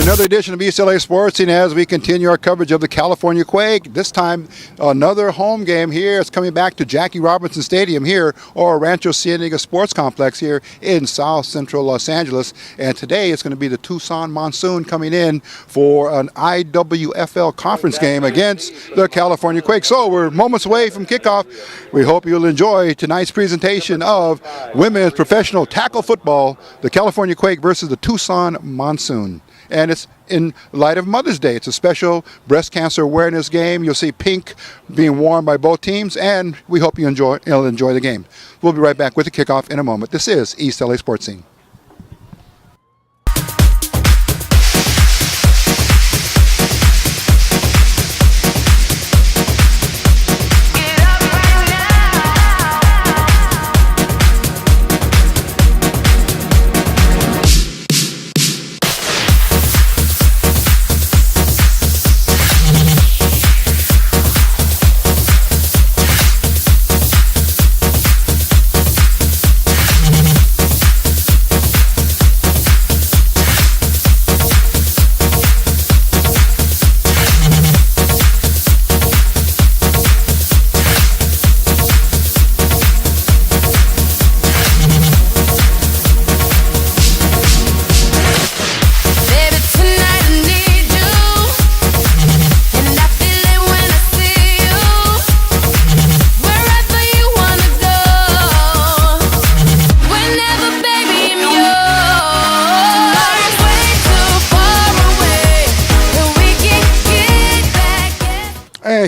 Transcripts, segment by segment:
Another edition of East LA Sports Scene as we continue our coverage of the California Quake. This time, another home game here. It's coming back to Jackie Robinson Stadium here, or Rancho Cienega Sports Complex here in South Central Los Angeles. And today it's going to be the Tucson Monsoon coming in for an IWFL conference game against the California Quake. So we're moments away from kickoff. We hope you'll enjoy tonight's presentation of women's professional tackle football, the California Quake versus the Tucson Monsoon. And it's in light of Mother's Day. It's a special breast cancer awareness game. You'll see pink being worn by both teams, and we hope you'll enjoy the game. We'll be right back with the kickoff in a moment. This is East LA Sports Scene.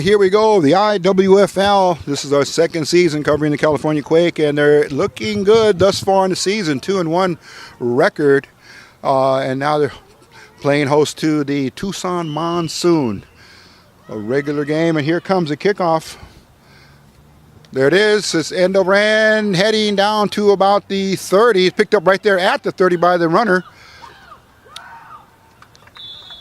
Here we go, the IWFL. This is our second season covering the California Quake, and they're looking good thus far in the season. 2-1 record, and now they're playing host to the Tucson Monsoon. A regular game, and here comes the kickoff. There it is. It's end of ran, heading down to about the 30. It's picked up right there at the 30 by the runner.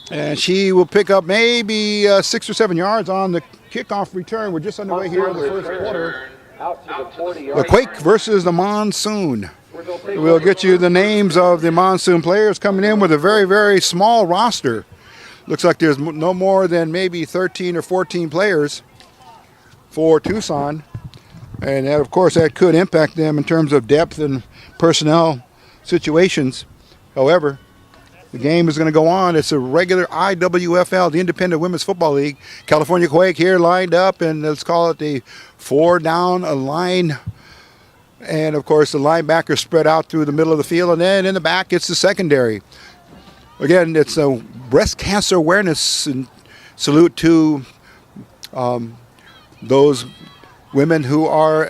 And she will pick up maybe 6 or 7 yards on the kickoff return. We're just underway here in the first quarter. The Quake versus the Monsoon. We'll get you the names of the Monsoon players coming in with a very, very small roster. Looks like there's no more than maybe 13 or 14 players for Tucson. And that, of course, that could impact them in terms of depth and personnel situations. However, the game is going to go on. It's a regular IWFL, the Independent Women's Football League. California Quake here lined up, and let's call it the 4-down line. And, of course, the linebackers spread out through the middle of the field, and then in the back it's the secondary. Again, it's a breast cancer awareness and salute to those women who are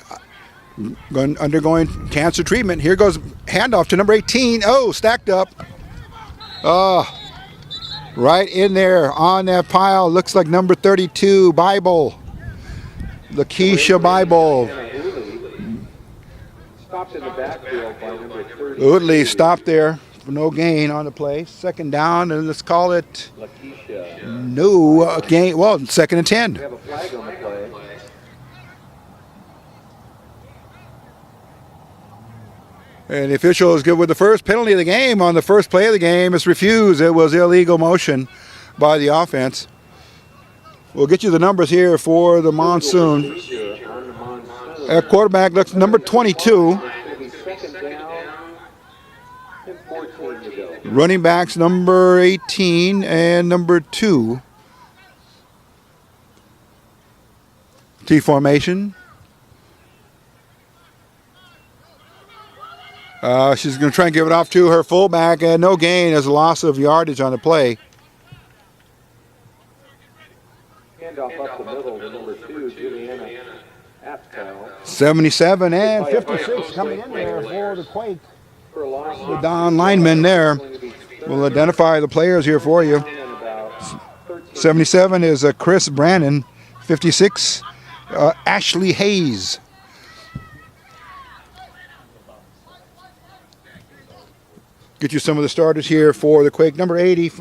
undergoing cancer treatment. Here goes handoff to number 18. Oh, stacked up. Right in there on that pile. Looks like number 32, Bible. Lakeisha Bible. Oodley stopped there for no gain on the play. Second down, and let's call it no gain. Well, 2nd and 10. We have a flag on the play. And the official is good with the first penalty of the game. On the first play of the game, it's refused. It was illegal motion by the offense. We'll get you the numbers here for the Monsoon. At quarterback looks number 22. Running backs number 18 and number 2. T formation. She's going to try and give it off to her fullback, and no gain as a loss of yardage on the play. Handoff up the middle to number 2, Juliana Aptow. 77 and 56 coming in there for the Quake. The down lineman there. We'll identify the players here for you. 77 is Chris Brannon. 56, Ashley Hayes. Get you some of the starters here for the Quake. Number 80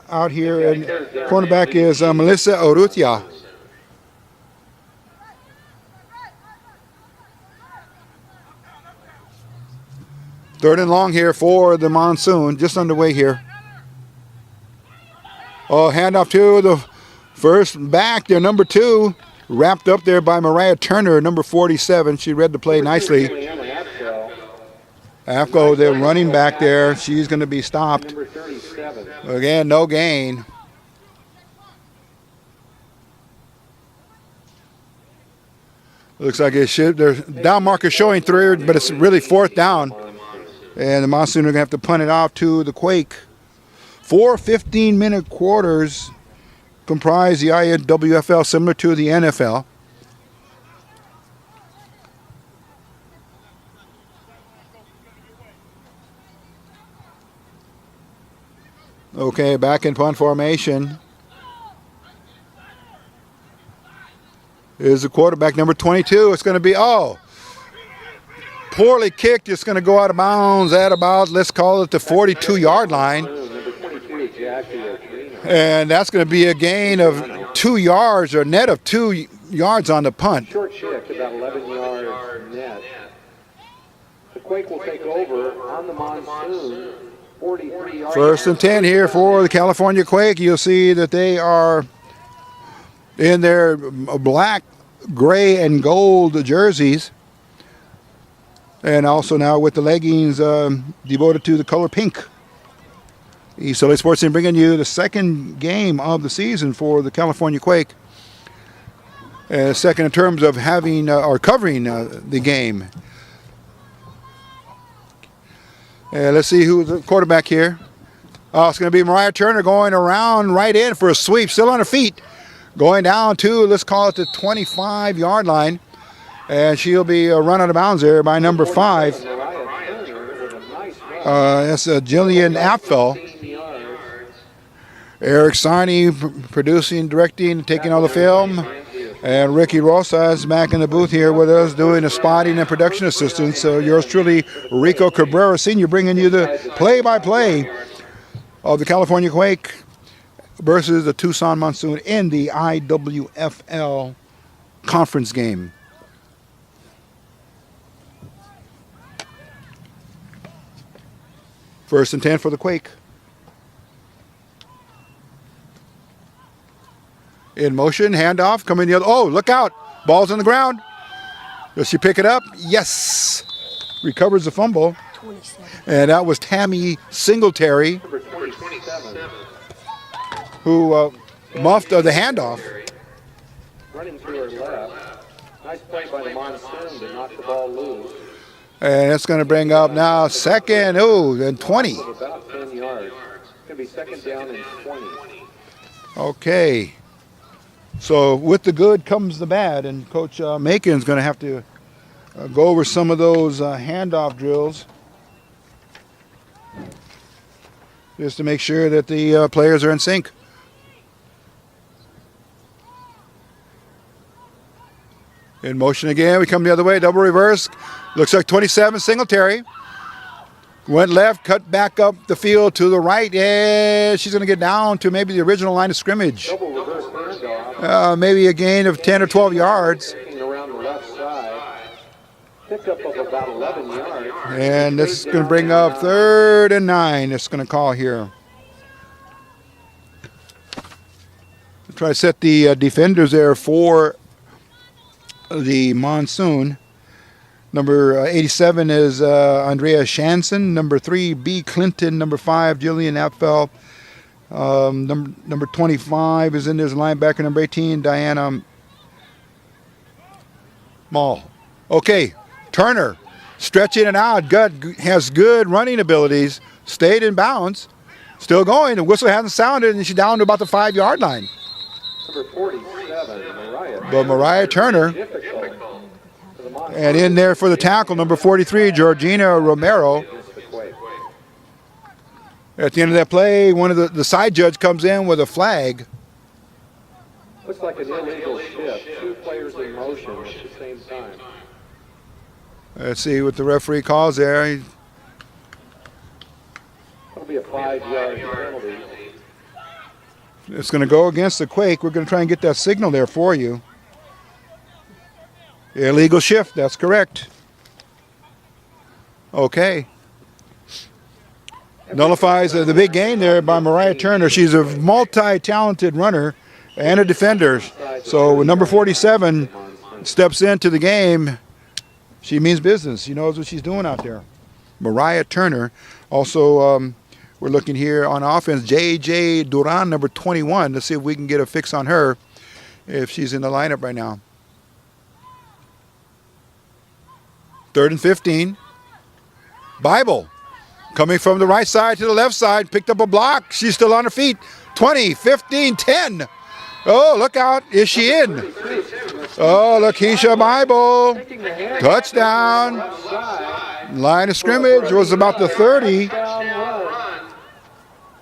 out here, and cornerback is Melissa Urrutia. Third and long here for the Monsoon, just underway here. Oh, handoff to the first back there, number 2. Wrapped up there by Mariah Turner, number 47. She read the play nicely. Afko, they're running back there. She's going to be stopped. Again, no gain. Looks like it should. Their down marker showing 3rd, but it's really 4th down. And the Monsoon are going to have to punt it off to the Quake. 4 15-minute quarters comprise the IWFL, similar to the NFL. Okay, back in punt formation is the quarterback, number 22. It's going to be, poorly kicked. It's going to go out of bounds at about, let's call it the 42-yard line. And that's going to be a gain of 2 yards, or net of 2 yards on the punt. Short shift, about 11 yards net. The Quake will take over on the Monsoon. 43 yards. 1st and 10 here for the California Quake. You'll see that they are in their black, gray, and gold jerseys. And also now with the leggings devoted to the color pink. East LA Sports Team bringing you the 2nd game of the season for the California Quake. Second in terms of having or covering the game. Let's see who's the quarterback here. It's going to be Mariah Turner going around right in for a sweep, still on her feet. Going down to, let's call it the 25-yard line. And she'll be run out of bounds there by number 5. That's Jillian Apfel. Eric Sarney producing, directing, taking all the film. And Ricky Rosas back in the booth here with us doing the spotting and production assistance. So yours truly, Rico Cabrera Sr., bringing you the play-by-play of the California Quake versus the Tucson Monsoon in the IWFL conference game. First and 10 for the Quake. In motion, handoff, coming the other. Oh, look out. Ball's on the ground. Does she pick it up? Yes. Recovers the fumble. 27. And that was Tammy Singletary, who muffed the handoff. Running to her left. Nice play by the Monsoon to knock the ball loose. And it's going to bring up now 2nd, and 20. About 10 yards. It's going to be 2nd down and 20. Okay. So with the good comes the bad, and Coach Macon's going to have to go over some of those handoff drills just to make sure that the players are in sync. In motion again, we come the other way, double reverse. Looks like 27, Singletary. Went left, cut back up the field to the right, and she's going to get down to maybe the original line of scrimmage. Double reverse handoff. Maybe a gain of 10 or 12 yards. Around the left side. Pickup of about 11 yards. And this is going to bring up 3rd and 9. It's going to call here. Try to set the defenders there for the Monsoon. Number 87 is Andrea Shanson. Number 3, B. Clinton. Number 5, Jillian Apfel. Number 25 is in there as linebacker. Number 18, Diana Mall. Okay, Turner stretching it out. Has good running abilities. Stayed in bounds. Still going. The whistle hasn't sounded, and she's down to about the 5-yard line. Number 47, Mariah. But Mariah Turner. And in there for the tackle, number 43, Georgina Romero. At the end of that play, one of the side judge comes in with a flag. Looks like an illegal shift. 2 players in motion at the same time. Let's see what the referee calls there. That'll be a 5-yard penalty. It's going to go against the Quake. We're going to try and get that signal there for you. Illegal shift, that's correct. Okay. Nullifies the big gain there by Mariah Turner. She's a multi-talented runner and a defender. So when number 47 steps into the game, she means business. She knows what she's doing out there. Mariah Turner. Also, we're looking here on offense. J.J. Duran, number 21. Let's see if we can get a fix on her if she's in the lineup right now. 3rd and 15. Bible. Coming from the right side to the left side, picked up a block. She's still on her feet. 20, 15, 10. Oh, look out. Is she in? Oh, Lakeisha Bible. Touchdown. Line of scrimmage was about the 30.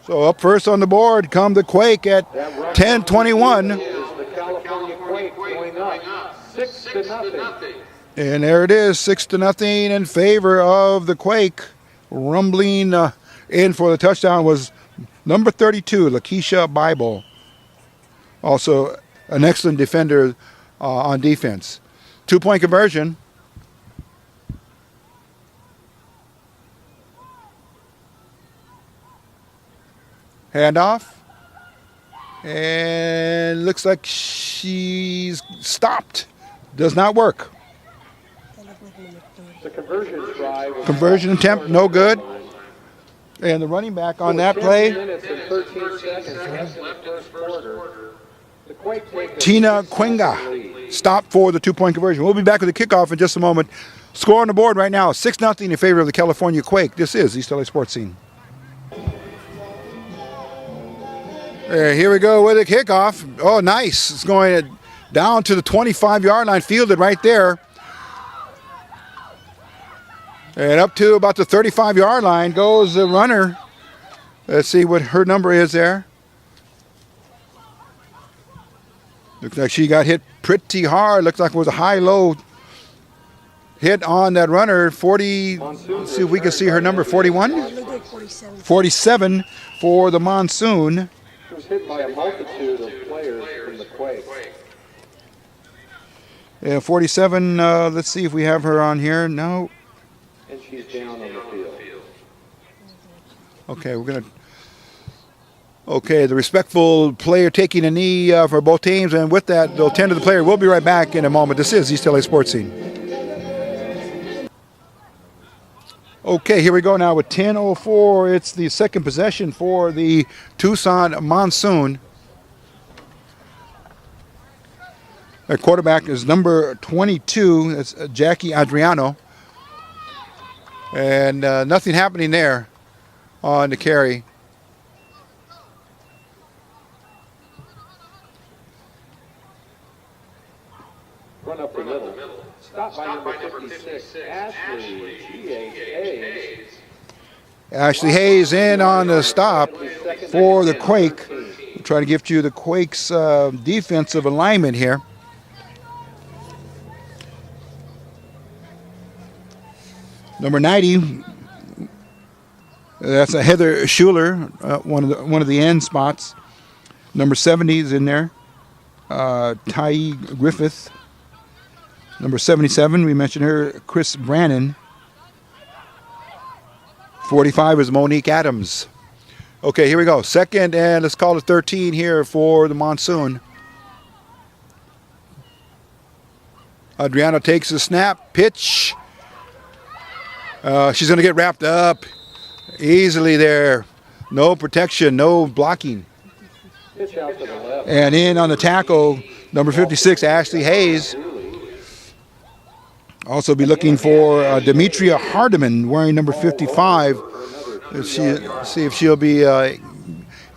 So up first on the board come the Quake at 10-21. And there it is, 6-0 in favor of the Quake. Rumbling in for the touchdown was number 32, Lakeisha Bible. Also an excellent defender on defense. 2-point conversion. Handoff. And looks like she's stopped. Does not work. The conversion try. Conversion attempt, no good. And the running back on that play, Tina Quenga, stopped for the 2-point conversion. We'll be back with the kickoff in just a moment. Score on the board right now, 6-0 in favor of the California Quake. This is East LA Sports Scene. Here we go with the kickoff. Oh, nice. It's going down to the 25-yard line, fielded right there. And up to about the 35-yard line goes the runner. Let's see what her number is there. Looks like she got hit pretty hard. Looks like it was a high-low hit on that runner. 40, let's see if we can see her number, 41? 47 for the Monsoon. She was hit by a multitude of players from the Quake. Yeah, 47, let's see if we have her on here. No. And she's down on the field. Okay, we're going to... Okay, the respectful player taking a knee for both teams, and with that, they'll tend to the player. We'll be right back in a moment. This is East LA Sports Scene. Okay, here we go now with 10:04. It's the second possession for the Tucson Monsoon. Their quarterback is number 22. That's Jackie Adriano. And nothing happening there on the carry. Run up the middle. Stop by number 56, Ashley Hayes. Ashley Hayes in on the stop for the Quake. We'll try to give you the Quake's defensive alignment here. Number 90, that's a Heather Schuler, one of the end spots. Number 70 is in there, Ty Griffith. Number 77, we mentioned her, Chris Brannon. 45 is Monique Adams. Okay, here we go. Second and let's call it 13 here for the Monsoon. Adriano takes the snap, pitch. She's going to get wrapped up easily there. No protection, no blocking. Pitch out to the left. And in on the tackle, number 56, Ashley Hayes. Also be looking for Demetria Hardiman wearing number 55. See if she'll be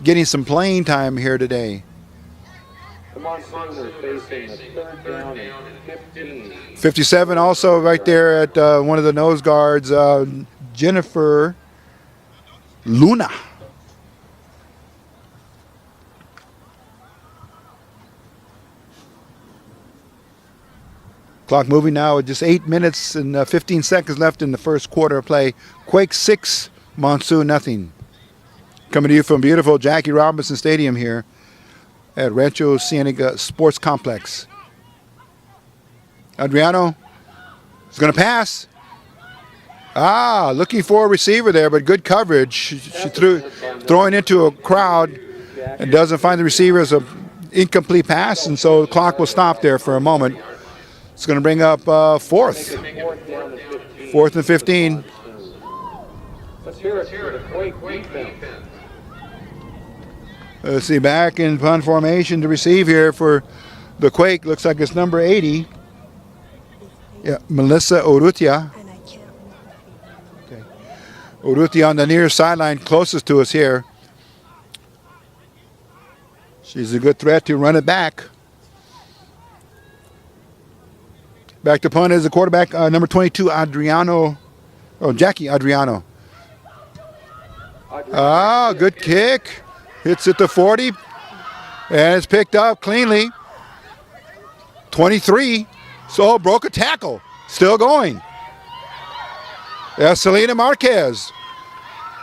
getting some playing time here today. The Monsoon are facing a 3rd down and 15. 57 also right there at one of the nose guards, Jennifer Luna. Clock moving now with just 8 minutes and 15 seconds left in the first quarter of play. Quake 6, Monsoon nothing. Coming to you from beautiful Jackie Robinson Stadium here at Rancho Cienega Sports Complex. Adriano is going to pass. Looking for a receiver there, but good coverage. She throwing into a crowd and doesn't find the receiver as an incomplete pass, and so the clock will stop there for a moment. It's going to bring up fourth and 15. Let's hear it for the Quake defense. Let's see, back in punt formation to receive here for the Quake. Looks like it's number 80. Yeah, Melissa Urrutia. Okay. Urrutia on the near sideline, closest to us here. She's a good threat to run it back. Back to punt is the quarterback, number 22, Jackie Adriano. Good kick. Hits at the 40. And it's picked up cleanly. 23. So broke a tackle. Still going. Selena Marquez.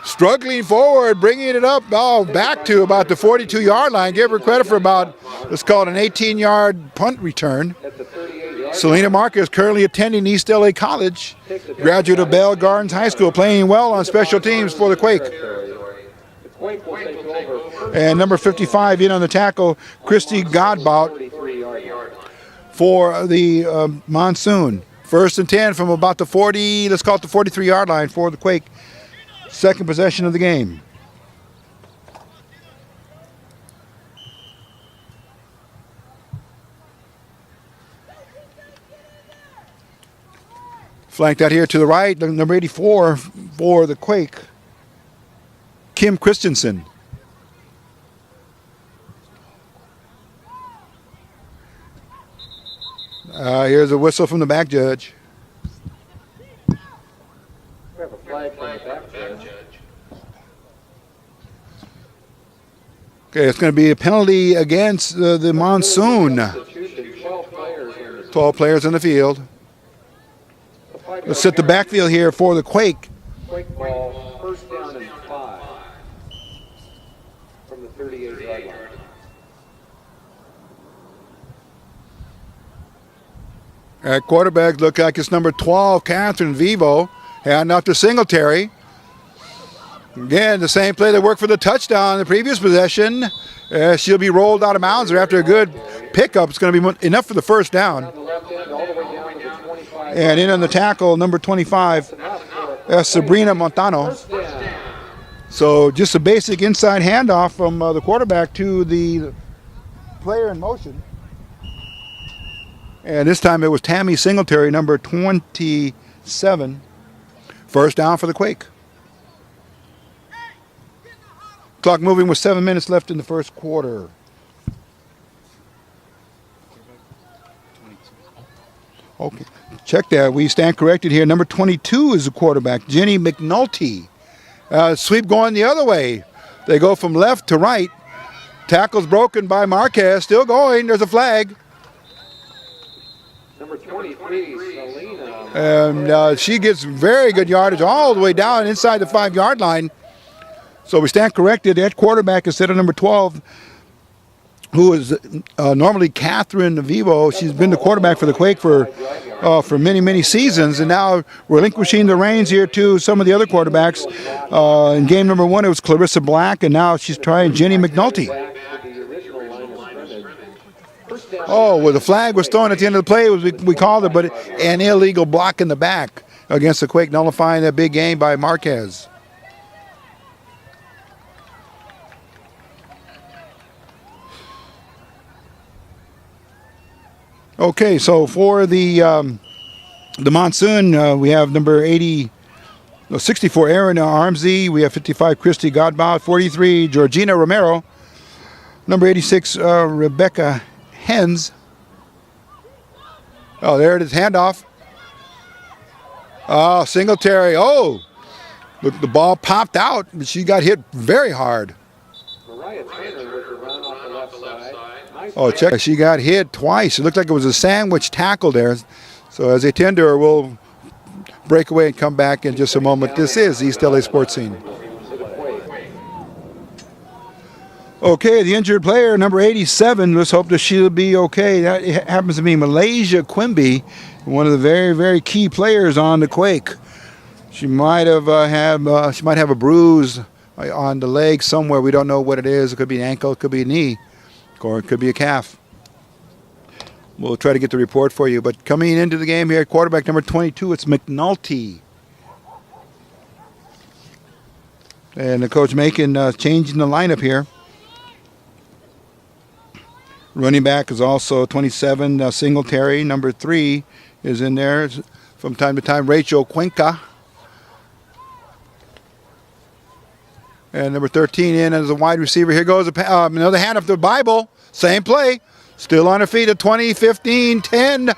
Struggling forward, bringing it up, back to about the 42-yard line. Give her credit for about, let's call it an 18-yard punt return. Selena Marquez currently attending East LA College, graduate of Bell Gardens High School, playing well on special teams for the Quake. And number 55 in on the tackle, Christy Godbout for the Monsoon. First and 10 from about the 40, let's call it the 43-yard line for the Quake. Second possession of the game. Flanked out here to the right, number 84 for the Quake, Kim Christensen. Here's a whistle from the back judge. We have a flag from the back judge. Okay, it's going to be a penalty against the Monsoon. 12 players in the field. Let's set the backfield here for the Quake. Quake ball, first down and 5 from the 38-yard line. At quarterback, look like it's number 12, Catherine Vivo. Hand off to Singletary. Again, the same play that worked for the touchdown in the previous possession. She'll be rolled out of bounds after a good pickup. It's going to be enough for the first down. And in on the tackle, number 25, Sabrina Montano. So just a basic inside handoff from the quarterback to the player in motion. And this time it was Tammy Singletary, number 27. First down for the Quake. Clock moving with 7 minutes left in the first quarter. Okay, check that. We stand corrected here. Number 22 is the quarterback, Jenny McNulty. Sweep going the other way. They go from left to right. Tackle's broken by Marquez. Still going. There's a flag. Number 23, Selena. And she gets very good yardage all the way down inside the 5-yard line. So we stand corrected at quarterback instead of number 12, who is normally Catherine Vivo. She's been the quarterback for the Quake for many, many seasons, and now relinquishing the reins here to some of the other quarterbacks. In game number 1, it was Clarissa Black, and now she's trying Jenny McNulty. Well, the flag was thrown at the end of the play. We called it, but an illegal block in the back against the Quake, nullifying that big game by Marquez. Okay, so for the Monsoon, we have number 64, Aaron Armsey. We have 55, Christy Godbout. 43, Georgina Romero. Number 86, Rebecca Hens. Oh, there it is, handoff. Singletary. Look, the ball popped out, but she got hit very hard. Check. She got hit twice. It looked like it was a sandwich tackle there. So as they tend to her, we'll break away and come back in just a moment. This is East LA Sports Scene. Okay, the injured player, number 87. Let's hope that she'll be okay. That happens to be Malaysia Quimby, one of the very, very key players on the Quake. She might have a bruise on the leg somewhere. We don't know what it is. It could be an ankle, it could be a knee, or it could be a calf. We'll try to get the report for you. But coming into the game here, quarterback number 22, it's McNulty. And the coach Macon changing the lineup here. Running back is also 27, Singletary. Number 3 is in there from time to time, Rachel Cuenca. And number 13 in as a wide receiver. Here goes another hand up the Bible. Same play. Still on her feet at 20, 15, 10.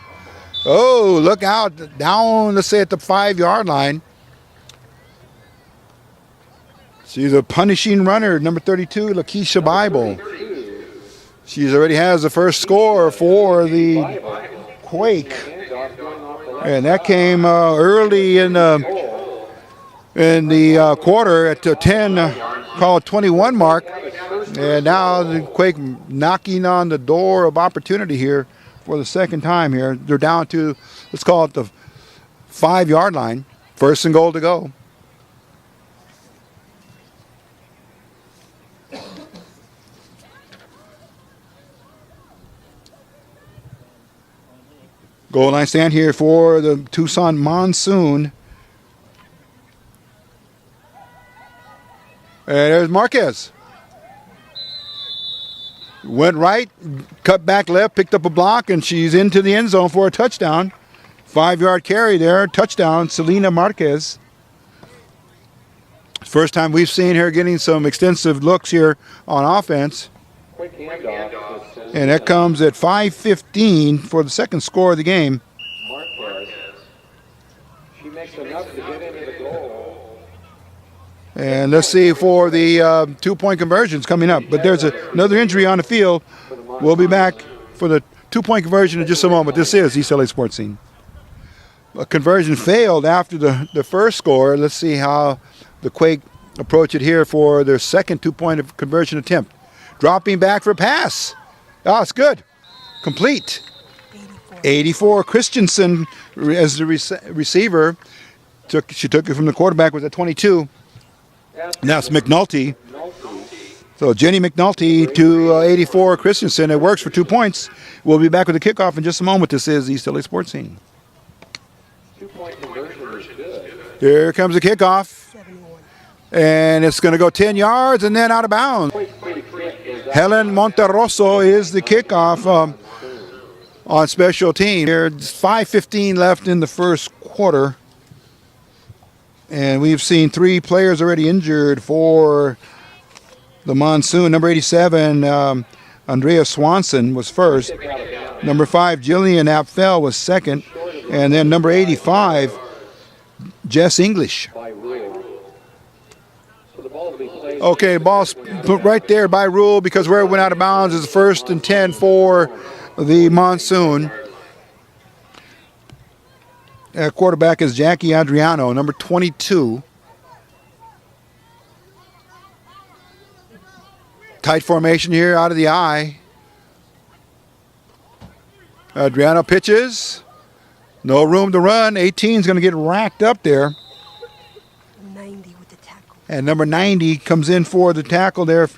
Oh, look out. Down, let's say, at the 5-yard line. She's a punishing runner, number 32, Lakeisha Bible. She already has the first score for the Quake. And that came early in the quarter at the 10, call it 21 mark. And now the Quake knocking on the door of opportunity here for the second time here. They're down to, let's call it the 5-yard line. First and goal to go. Goal line stand here for the Tucson Monsoon. And there's Marquez. Went right, cut back left, picked up a block, and she's into the end zone for a touchdown. 5-yard carry there, touchdown, Selena Marquez. First time we've seen her getting some extensive looks here on offense. And that comes at 5:15 for the second score of the game. Marquez. She makes enough to get into the goal. And let's see for the 2-point conversions coming up. But there's another injury on the field. We'll be back for the 2-point conversion in just a moment. This is East LA Sports Scene. A conversion failed after the first score. Let's see how the Quake approach it here for their second 2-point conversion attempt. Dropping back for a pass. Oh, it's good. Complete. 84. Christensen as the receiver. She took it from the quarterback, was at 22. Now it's McNulty. So Jenny McNulty to 84 Christensen. It works for 2 points. We'll be back with the kickoff in just a moment. This is East LA Sports Scene. 2-point conversion is good. Here comes the kickoff. And it's going to go 10 yards and then out of bounds. Helen Monterroso is the kickoff on special team. There's 5:15 left in the first quarter. And we've seen 3 players already injured for the Monsoon. Number 87, Andrea Swanson was first. Number 5, Jillian Apfel was second. And then number 85, Jess English. Okay, ball's put right there by rule because where it went out of bounds is 1st and 10 for the Monsoon. Quarterback is Jackie Adriano, number 22. Tight formation here out of the eye. Adriano pitches. No room to run. 18 is going to get racked up there. 90 with the tackle. And number 90 comes in for the tackle there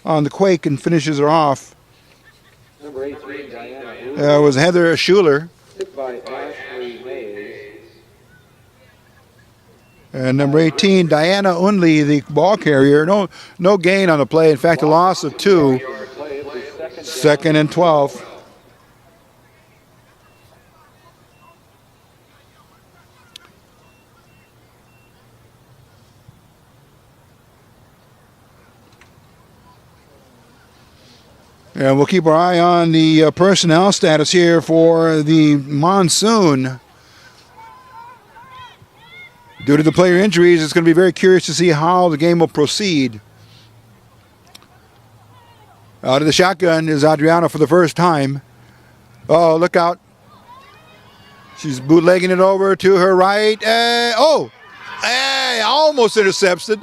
on the Quake and finishes her off. Number 18, Diana. It was Heather Schuler. Hit by Ashley Mays. And number 18, Diana Unley, the ball carrier. No gain on the play. In fact, a loss of 2. 2nd and 12. And we'll keep our eye on the personnel status here for the Monsoon. Due to the player injuries, it's going to be very curious to see how the game will proceed. Out of the shotgun is Adriano for the first time. Oh, look out. She's bootlegging it over to her right. Almost intercepted.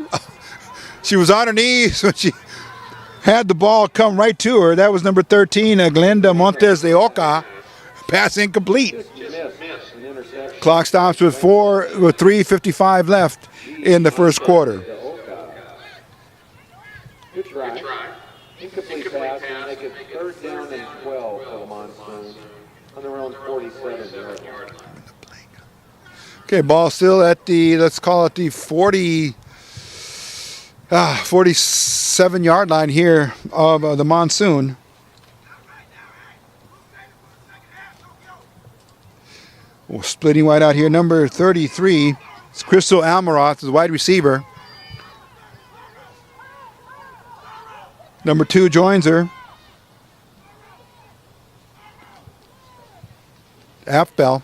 She was on her knees when she had the ball come right to her. That was number 13, Glenda Montes de Oca. Pass incomplete. Clock stops with 3:55 left in the first quarter. Good try. Incomplete pass and make it 3rd down and 12 for the Monsoon on their own 47-yard line. Okay, ball still at the, let's call it the 47-yard line here of the Monsoon. Well, splitting wide out here, number 33. It's Crystal Almaroth, the wide receiver. Number 2 joins her. Half bell.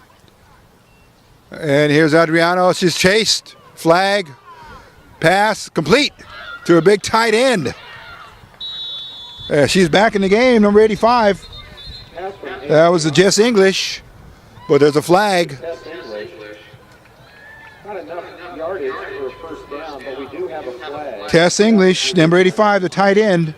And here's Adriano. She's chased. Flag. Pass. Complete to a big tight end. She's back in the game, number 85. That was the Jess English. But there's a flag. Not enough yardage for a first down, but we do have a flag. Tess English, number 85, the tight end.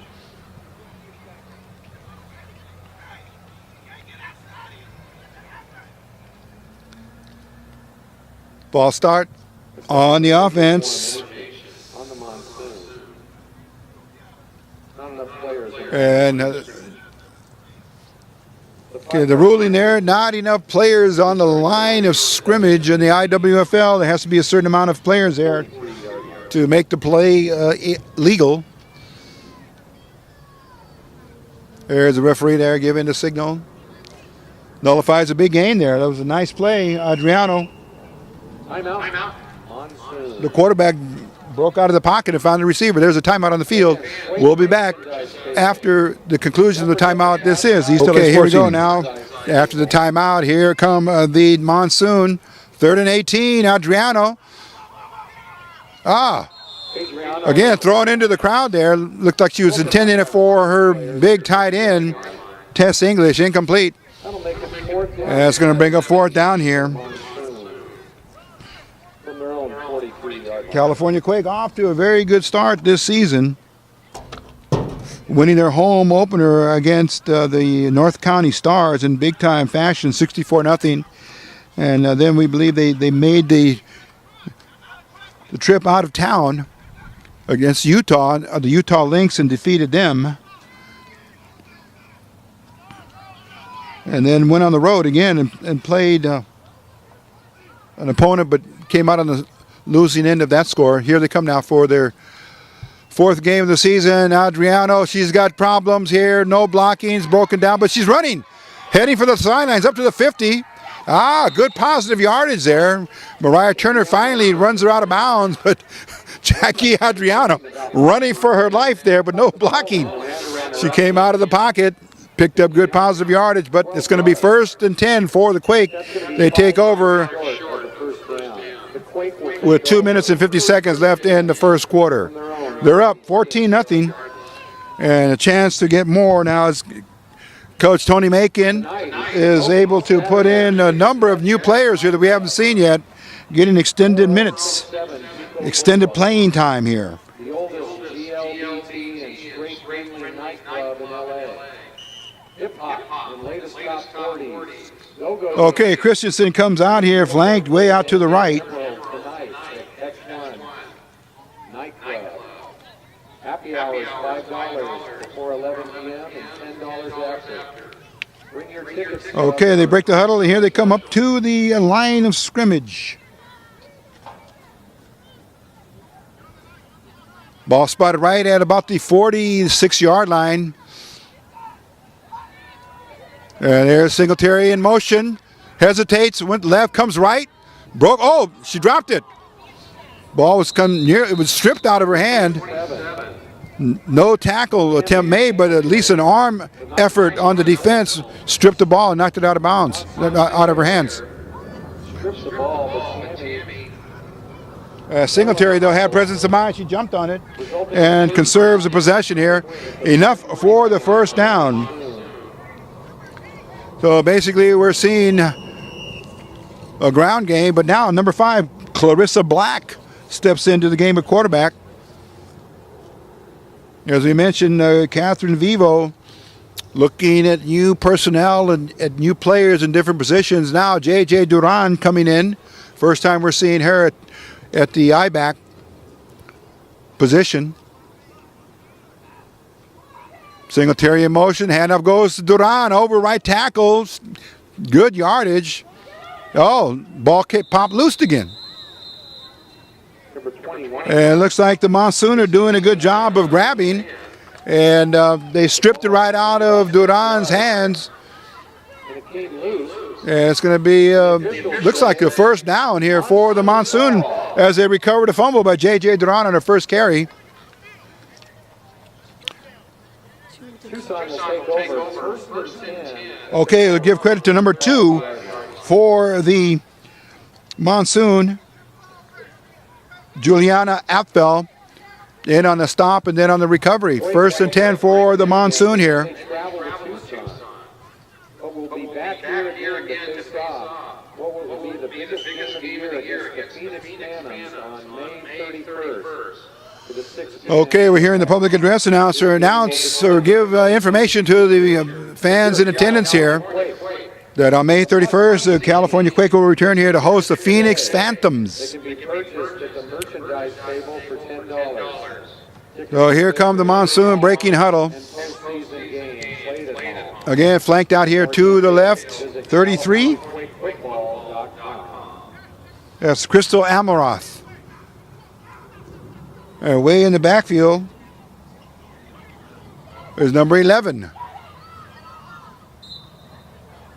Ball start on the offense. On the Monsoon. Not enough players there. And okay, the ruling there, not enough players on the line of scrimmage in the IWFL. There has to be a certain amount of players there to make the play legal. There's the referee there giving the signal. Nullifies a big gain there. That was a nice play, Adriano. Timeout. Monsoon. The quarterback broke out of the pocket and found the receiver. There's a timeout on the field. We'll be back after the conclusion of the timeout. This is East LA. Here we go now. After the timeout, here come the Monsoon. 3rd and 18, Adriano. Again, thrown into the crowd there. Looked like she was intending it for her big tight end, Tess English, incomplete. That's going to bring up 4th down here. California Quake off to a very good start this season, winning their home opener against the North County Stars in big-time fashion, 64-0. And then we believe they made the trip out of town against Utah, the Utah Lynx, and defeated them. And then went on the road again and played an opponent, but came out on the losing end of that score. Here they come now for their 4th game of the season. Adriano, she's got problems here. No blockings, broken down, but she's running. Heading for the sidelines, up to the 50. Good positive yardage there. Mariah Turner finally runs her out of bounds, but Jackie Adriano running for her life there, but no blocking. She came out of the pocket, picked up good positive yardage, but it's going to be 1st and 10 for the Quake. They take over with 2 minutes and 50 seconds left in the first quarter. They're up 14-0, and a chance to get more now as Coach Tony Macon is able to put in a number of new players here that we haven't seen yet, getting extended minutes, extended playing time here. The oldest GLBT and straight drinking nightclub in LA. Hip-hop and latest top 40s. Okay, Christensen comes out here, flanked way out to the right. Happy hour is $5 before 11 p.m. and $10 after. Bring your tickets. Okay, they break the huddle, and here they come up to the line of scrimmage. Ball spotted right at about the 46-yard line. And there's Singletary in motion. Hesitates, went left, comes right. Broke, she dropped it. Ball was coming near, it was stripped out of her hand. No tackle attempt made, but at least an arm effort on the defense stripped the ball and knocked it out of bounds, out of her hands. Stripped the ball, but Singletary, though, had presence of mind. She jumped on it and conserves the possession here. Enough for the 1st down. So basically we're seeing a ground game, but now number 5, Clarissa Black, steps into the game at quarterback. As we mentioned, Catherine Vivo Looking at new personnel and at new players in different positions now. J.J. Duran coming in. First time we're seeing her at the I-back position. Singletary in motion. Handoff goes to Duran. Over right tackles. Good yardage. Oh, ball popped loose again. Number 21. And it looks like the Monsoon are doing a good job of grabbing. And they stripped it right out of Duran's hands. And it came loose. And it's going to be, looks like a first down here for the Monsoon as they recovered a fumble by J.J. Duran on her first carry. Tucson will take over first and 10. Okay, we'll give credit to number 2 for the Monsoon. Juliana Apfel in on the stop and then on the recovery. First and 10 for the Monsoon here. They travel to Tucson. But we'll be back here again to face off. What will be the biggest game of the year against the Phoenix Phantoms on May 31st. Okay, we're hearing the public address announcer announce or give information to the fans in attendance here that on May 31st, the California Quake will return here to host the Phoenix PhantomZ. They can be purchased at the merchandise table for $10. So here come the Monsoon breaking huddle. Again, flanked out here to the left, 33. That's Crystal Amaroth. And way in the backfield is number 11.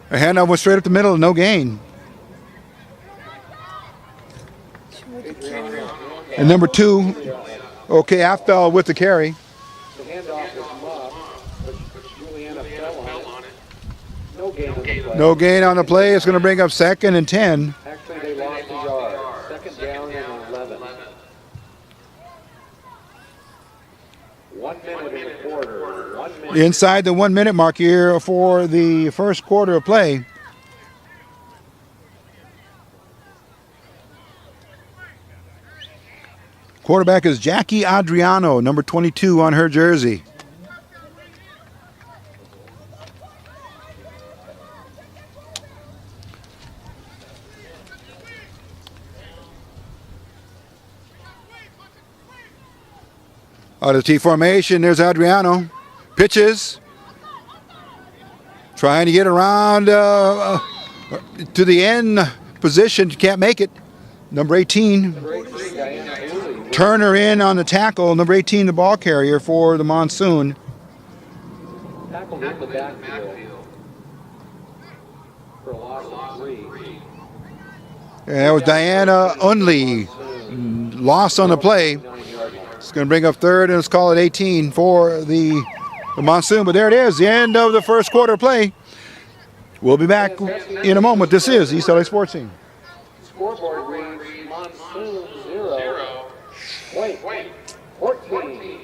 A handoff went straight up the middle, no gain. And number 2, okay, Apfel with the carry. The handoff was muffed, but Juliana fell on it. No gain on the play. No gain on the play. It's going to bring up second and 10. Actually, they lost a yard. Second down and 11. 1 minute in the quarter. 1 minute. Inside the 1 minute mark here for the first quarter of play. Quarterback is Jackie Adriano, number 22 on her jersey. Out of T formation, there's Adriano. Pitches. Trying to get around to the end position. Can't make it. Number 18. Turner in on the tackle. Number 18, the ball carrier for the Monsoon. Tackled in the backfield for a loss of 3. And that was Diana Unley. Loss on the play. It's going to bring up third, and let's call it 18 for the Monsoon. But there it is, the end of the first quarter play. We'll be back in a moment. This is East LA Sports Scene. Scoreboard reads Monsoon 0, Quake 14.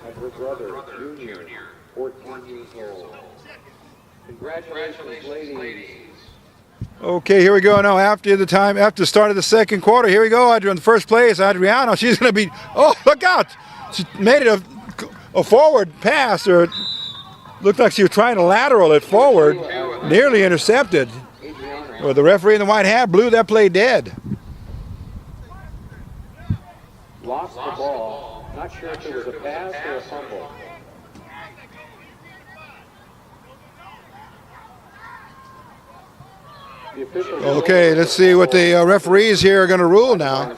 Edward Brother Jr., 14 years old. Congratulations, ladies. Okay, here we go now after the start of the second quarter. Here we go, in the first play is Adriano. She's going to be, oh, look out. She made it a forward pass, or it looked like she was trying to lateral it forward. Nearly intercepted. Well, the referee in the white hat blew that play dead. Lost the ball. Not sure if it was a pass or a fumble. Okay, let's see what the referees here are going to rule now.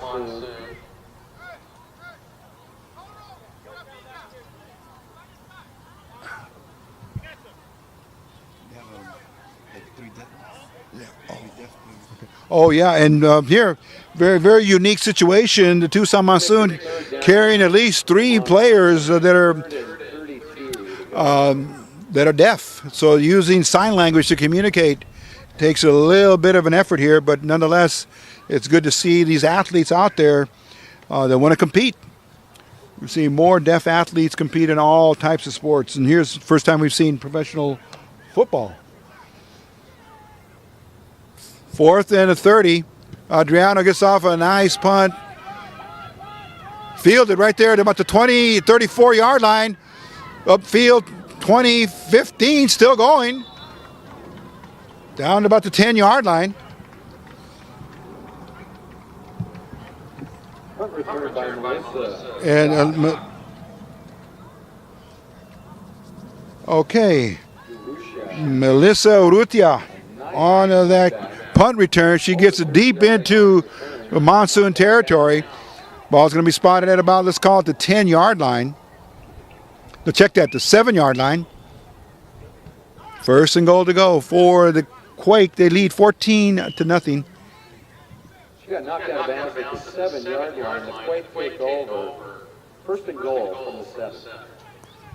Oh, yeah, and here, very, very unique situation. The Tucson Monsoon carrying at least 3 players that are deaf. So using sign language to communicate takes a little bit of an effort here, but nonetheless, it's good to see these athletes out there that want to compete. We see more deaf athletes compete in all types of sports, and here's the first time we've seen professional football. 4th and 30. Adriano gets off a nice punt. Fielded right there at about the 34-yard line. Upfield, 20, 15, still going. Down to about the 10-yard line. Punt return by Melissa. And okay, Melissa Urrutia on that punt return. She gets it deep into the Monsoon territory. Ball's going to be spotted at about, let's call it the 10-yard line. To check that, the 7-yard line. First and goal to go for the Quake. They lead 14-0. She got knocked out of bounds at the 7-yard line. The Quake take over. First and goal from the 7.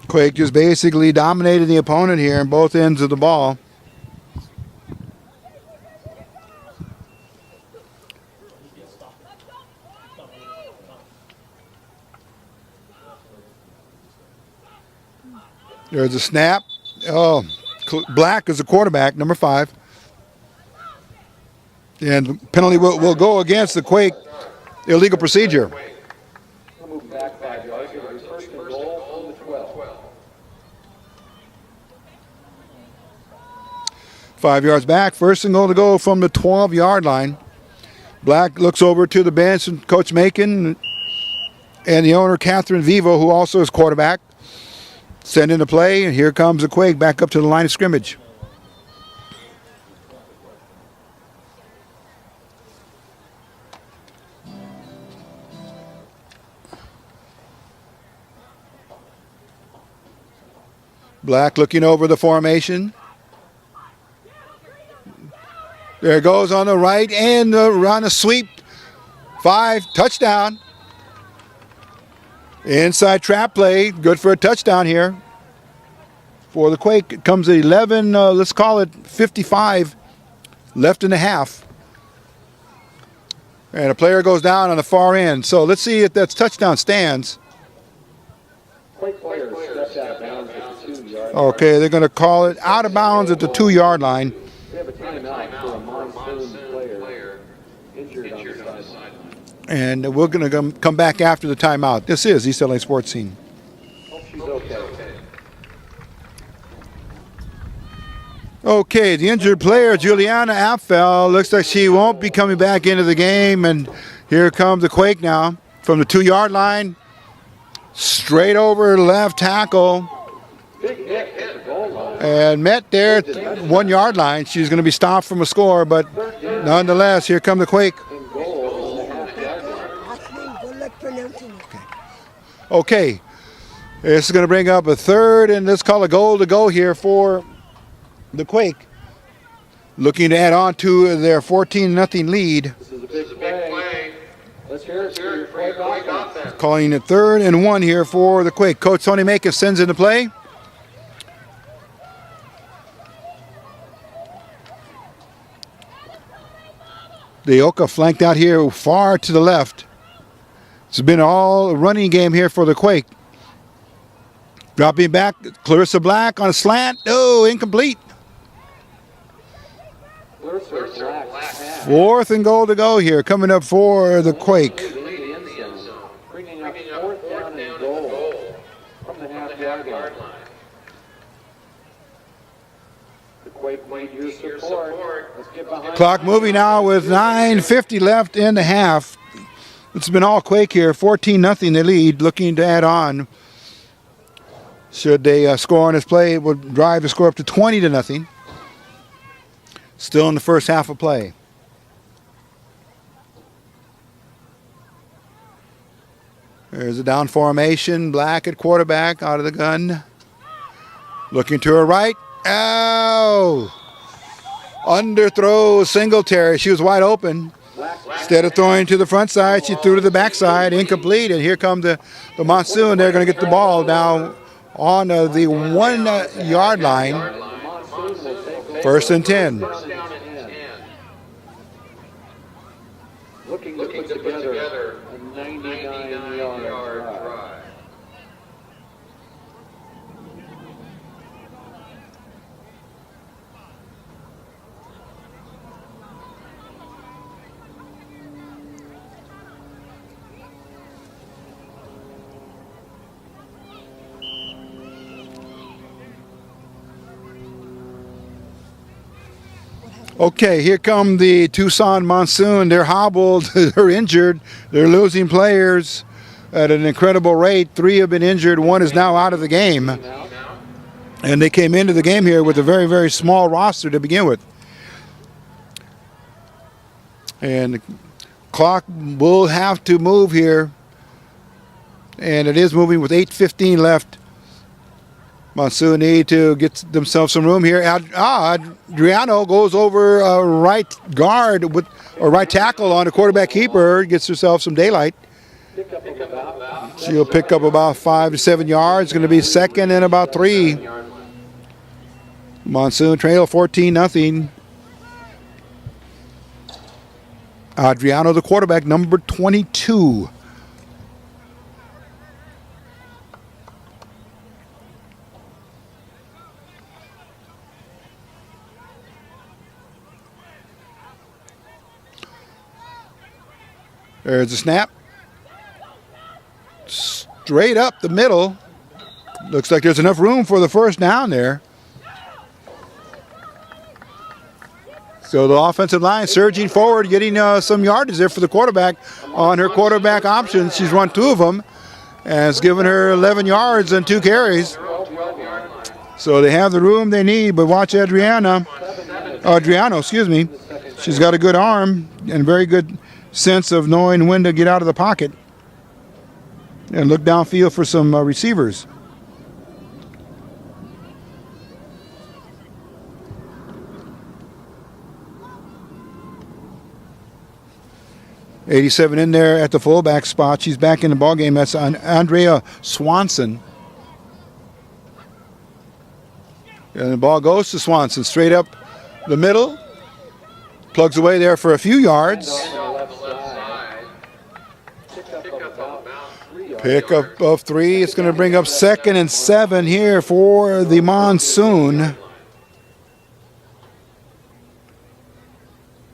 Quake just basically dominated the opponent here on both ends of the ball. There's a snap. Oh, Black is the quarterback, number 5. And the penalty will go against the Quake illegal procedure. We'll move back 5 yards. It'll be first and goal from the 12. 5 yards back. First and goal to go from the 12-yard line. Black looks over to the bench, and Coach Macon and the owner, Catherine Vivo, who also is quarterback, send into play, and here comes the Quake back up to the line of scrimmage. Black looking over the formation. There it goes on the right and run a sweep. 5, touchdown. Inside trap play, good for a touchdown here. For the Quake, it comes at 11, let's call it 55 left in the half. And a player goes down on the far end. So let's see if that touchdown stands. Quake player steps out of bounds at the 2-yard line. Okay, they're going to call it out of bounds at the 2-yard line. We have a timeout for a Monsoon player injured on the sideline. And we're going to come back after the timeout. This is East LA Sports Scene. Hope she's okay. Okay, the injured player, Juliana Apfel, looks like she won't be coming back into the game. And here comes the Quake now from the 2-yard line. Straight over left tackle. Big hit at the goal line. And met there at the 1-yard line. She's going to be stopped from a score, but nonetheless, here come the Quake. And goal from the half-yard line. Last name, good luck pronouncing it. Okay, this is going to bring up a third, and let's call a goal to go here for the Quake. Looking to add on to their 14-0 lead. This is a big play. Let's hear it for your Quake offense. Calling it 3rd and 1 here for the Quake. Coach Tony Macon sends into play. The Oka flanked out here far to the left. It's been all a running game here for the Quake. Dropping back, Clarissa Black on a slant. Oh, incomplete. 4th and goal to go here, coming up for the Quake. Bringing up 4th down and goal from the half-yard line. The Quake need your support. Let's get behind. Clock moving now with 9:50 left in the half. It's been all Quake here, 14-0 they lead, looking to add on. Should they score on this play, it would drive the score up to 20-0. Still in the first half of play. There's a down formation. Black at quarterback, out of the gun. Looking to her right. Oh! Underthrow Singletary. She was wide open. Instead of throwing to the front side, she threw to the back side. Incomplete. And here comes the Monsoon. They're going to get the ball now on the 1-yard line. 1st and 10. Looking to put together a 99-yard drive. Okay, here come the Tucson Monsoon. They're hobbled, they're injured, they're losing players at an incredible rate. 3 have been injured, 1 is now out of the game. And they came into the game here with a very, very small roster to begin with. And the clock will have to move here. And it is moving with 8:15 left. Monsoon need to get themselves some room here. Adriano goes over right guard or right tackle on a quarterback keeper. Gets herself some daylight. She'll pick up about 5 to 7 yards. Going to be second and about 3. Monsoon trail 14-0. Adriano, the quarterback, number 22. There's a snap. Straight up the middle. Looks like there's enough room for the first down there. So the offensive line surging forward, getting some yardage there for the quarterback on her quarterback options. She's run 2 of them and it's given her 11 yards and 2 carries. So they have the room they need, but watch Adriano, excuse me. She's got a good arm and very good sense of knowing when to get out of the pocket and look downfield for some receivers. '87 in there at the fullback spot. She's back in the ball game. That's Andrea Swanson. And the ball goes to Swanson straight up the middle. Plugs away there for a few yards. Pick up of 3. It's going to bring up 2nd and 7 here for the Monsoon.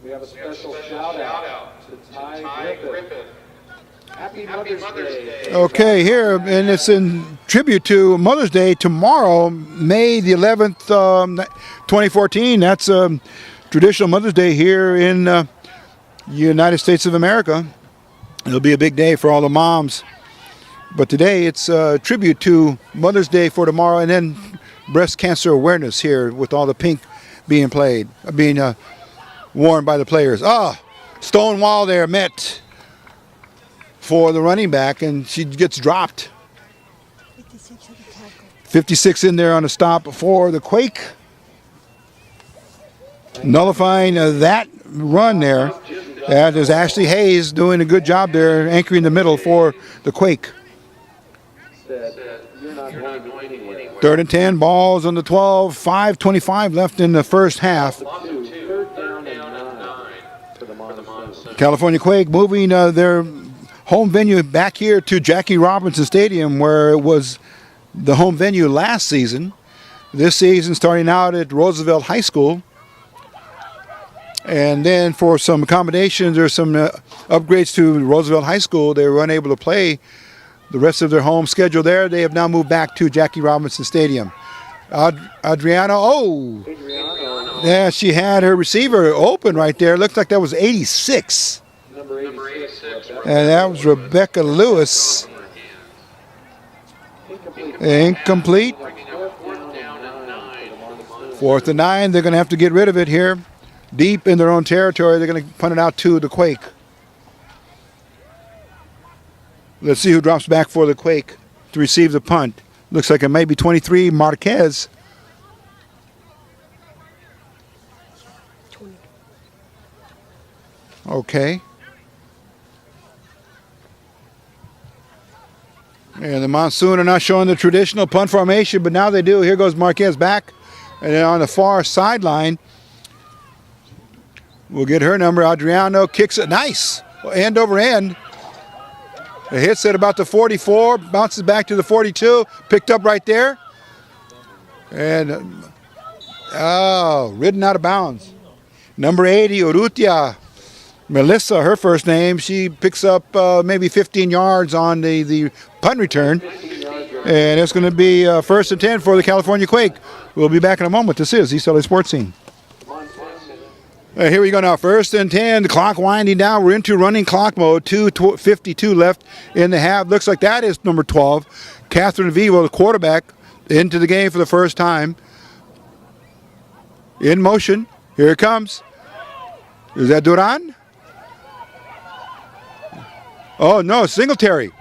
We have a special shout out to Ty Griffin. Happy Mother's Day. Okay, here, and it's in tribute to Mother's Day tomorrow, May the 11th, 2014. That's traditional Mother's Day here in the United States of America. It'll be a big day for all the moms. But today it's a tribute to Mother's Day for tomorrow, and then breast cancer awareness here with all the pink being worn by the players. Stonewall there met for the running back, and she gets dropped. 56 in there on the stop for the Quake. Nullifying that run there. That is Ashley Hayes doing a good job there, anchoring the middle for the Quake. 3rd and 10, balls on the 12, 5:25 left in the first half. California Quake moving their home venue back here to Jackie Robinson Stadium, where it was the home venue last season. This season starting out at Roosevelt High School. And then for some accommodations or some upgrades to Roosevelt High School, they were unable to play the rest of their home schedule there. They have now moved back to Jackie Robinson Stadium. Adriano, yeah, she had her receiver open right there. Looked like that was 86. Number 86. And that was Rebecca Lewis. Incomplete. 4th and 9. They're going to have to get rid of it here. Deep in their own territory. They're going to punt it out to the Quake. Let's see who drops back for the Quake to receive the punt. Looks like it may be 23, Marquez. Okay. And the Monsoon are not showing the traditional punt formation, but now they do. Here goes Marquez back. And then on the far sideline, we'll get her number. Adriano kicks it. Nice. End over end. It hits at about the 44, bounces back to the 42, picked up right there. And, ridden out of bounds. Number 80, Urrutia. Melissa, her first name, she picks up maybe 15 yards on the punt return. And it's going to be 1st and 10 for the California Quake. We'll be back in a moment. This is East LA Sports Scene. Here we go now. 1st and 10. The clock winding down. We're into running clock mode. 2:52 left in the half. Looks like that is number 12. Vivo, the quarterback, into the game for the first time. In motion. Here it comes. Is that Duran? Oh, no. Singletary.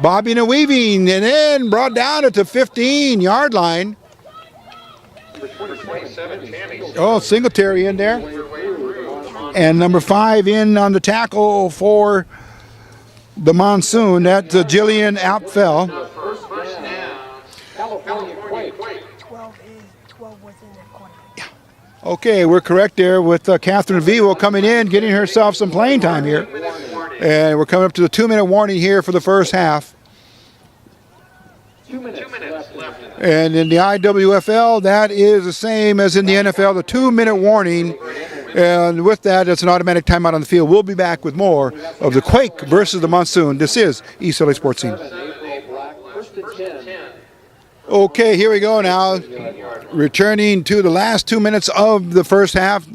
Bobbing and weaving. And then brought down at the 15-yard line. Oh, Singletary in there. And number 5 in on the tackle for the Monsoon. That's Jillian Apfel. California Quake. 12 was in that corner. Okay, we're correct there with Vivo coming in, getting herself some playing time here. And we're coming up to the 2-minute warning here for the first half. 2 minutes left. And in the IWFL, that is the same as in the NFL, the 2-minute warning. And with that, it's an automatic timeout on the field. We'll be back with more of the Quake versus the Monsoon. This is East LA Sports Scene. Okay, here we go now. Returning to the last 2 minutes of the first half.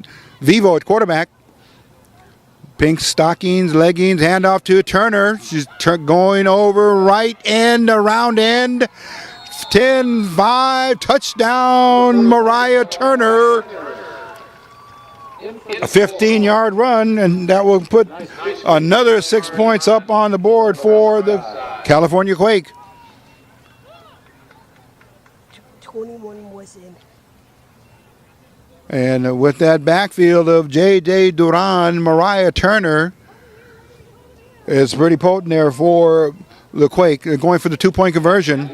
Vivo at quarterback. Pink stockings, leggings, handoff to Turner. She's going over right end, around end. 10-5, touchdown, Mariah Turner. A 15-yard run, and that will put another 6 points up on the board for the California Quake. 21 was in. And with that backfield of J.J. Duran, Mariah Turner, it's pretty potent there for the Quake. They're going for the 2-point conversion.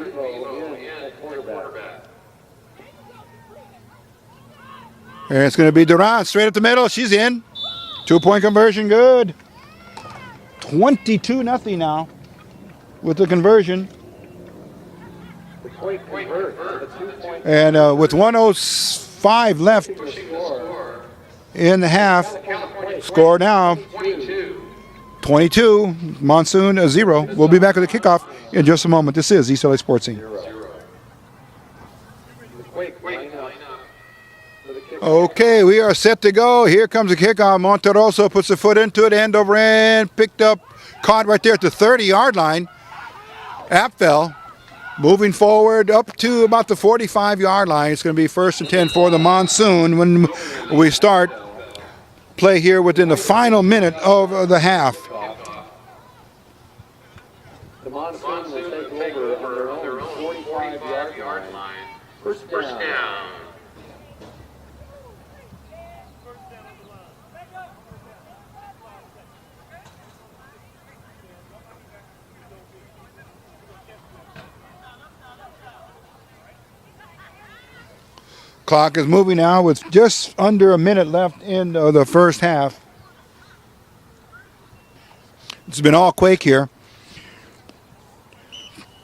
And it's going to be Duran straight up the middle. She's in. 2-point conversion, good. 22-0 now with the conversion. And with 1:05 left in the half, score now 22, Monsoon 0. We'll be back with the kickoff in just a moment. This is East LA Sports Scene. Okay, we are set to go. Here comes the kickoff. Monteroso puts the foot into it, end over end, picked up, caught right there at the 30-yard line. Apfel moving forward up to about the 45-yard line. It's going to be 1st and 10 for the Monsoon when we start play here within the final minute of the half. The Monsoon will take over on their own 45-yard line. First down. Clock is moving now with just under a minute left in the first half. It's been all Quake here.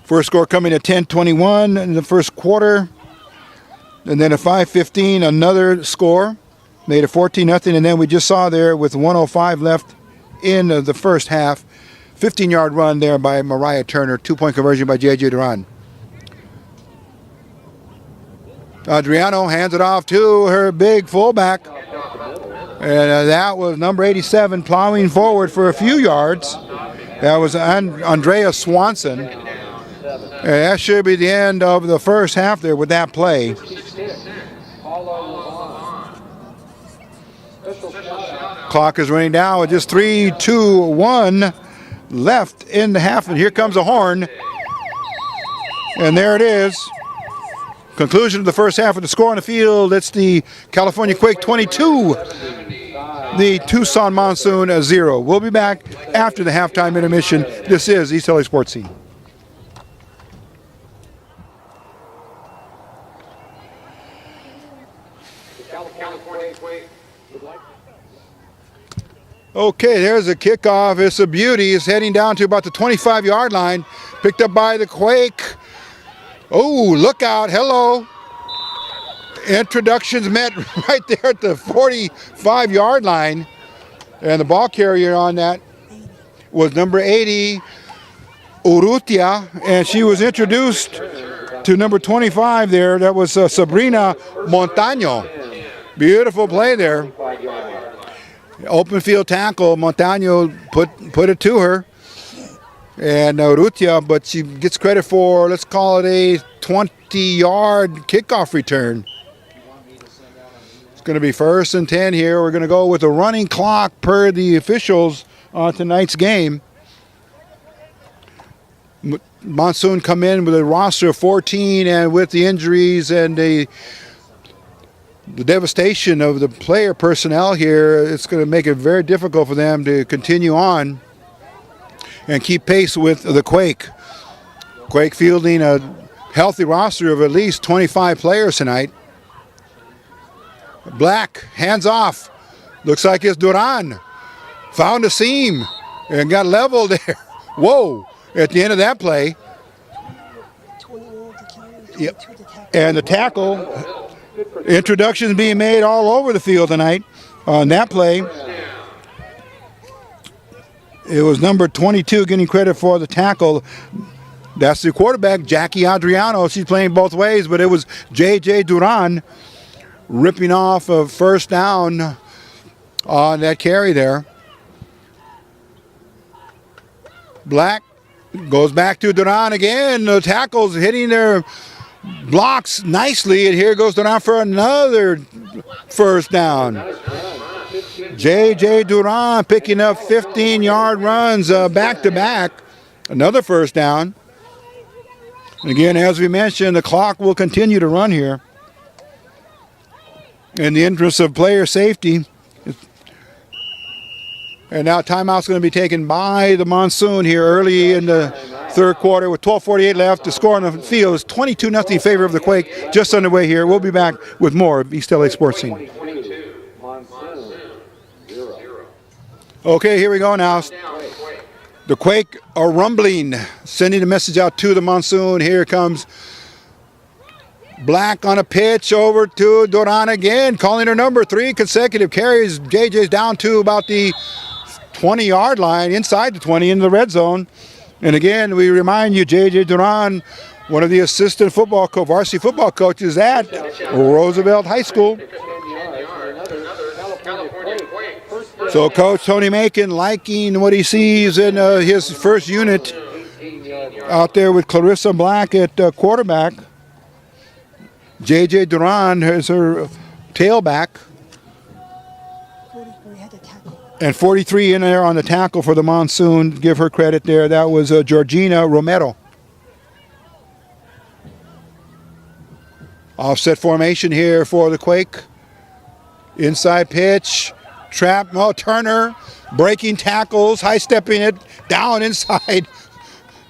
First score coming at 10:21 in the first quarter. And then at 5:15, another score. Made it 14-0. And then we just saw there with 1:05 left in the first half. 15-yard run there by Mariah Turner. 2-point conversion by J.J. Duran. Adriano hands it off to her big fullback. And that was number 87 plowing forward for a few yards. That was Andrea Swanson. And that should be the end of the first half there with that play. Clock is running down with just 3-2-1 left in the half. And here comes a horn. And there it is. Conclusion of the first half with the score on the field. It's the California Quake 22, the Tucson Monsoon 0. We'll be back after the halftime intermission. This is East LA Sports Scene. Okay, there's a kickoff. It's a beauty. It's heading down to about the 25-yard line. Picked up by the Quake. Oh, look out. Hello. Introductions met right there at the 45-yard line. And the ball carrier on that was number 80, Urrutia. And she was introduced to number 25 there. That was Sabrina Montaño. Beautiful play there. Open field tackle. Montaño put it to her. And Rutia, but she gets credit for, let's call it a 20-yard kickoff return. It's going to be 1st and 10 here. We're going to go with a running clock per the officials on tonight's game. Monsoon come in with a roster of 14, and with the injuries and the devastation of the player personnel here, it's going to make it very difficult for them to continue on and keep pace with the Quake. Quake fielding a healthy roster of at least 25 players tonight. Black, hands off. Looks like it's Duran. Found a seam and got leveled there. Whoa, at the end of that play. 21 to carry, 22 Yep. to tackle. And the tackle, introductions being made all over the field tonight on that play. It was number 22 getting credit for the tackle. That's the quarterback, Jackie Adriano. She's playing both ways, but it was J.J. Duran ripping off a first down on that carry there. Black goes back to Duran again. The tackles hitting their blocks nicely, and here goes Duran for another first down. J.J. Duran picking up 15-yard runs back-to-back. Another first down. And again, as we mentioned, the clock will continue to run here. In the interest of player safety. And now timeout's going to be taken by the Monsoon here early in the third quarter with 12:48 left. The score on the field is 22-0 in favor of the Quake. Just underway here. We'll be back with more of East LA Sports Scene. Okay, here we go now. The Quake are rumbling, sending a message out to the Monsoon. Here comes Black on a pitch over to Duran again, calling her number, 3 consecutive carries. JJ's down to about the 20-yard line, inside the 20 in the red zone. And again, we remind you, JJ Duran, one of the assistant varsity football coaches at Roosevelt High School. So Coach Tony Macon liking what he sees in his first unit out there with Clarissa Black at quarterback. J.J. Duran is her tailback. 43 had to tackle. And 43 in there on the tackle for the Monsoon. Give her credit there. That was Georgina Romero. Offset formation here for the Quake. Inside pitch. Trap. Oh, Turner breaking tackles. High-stepping it down inside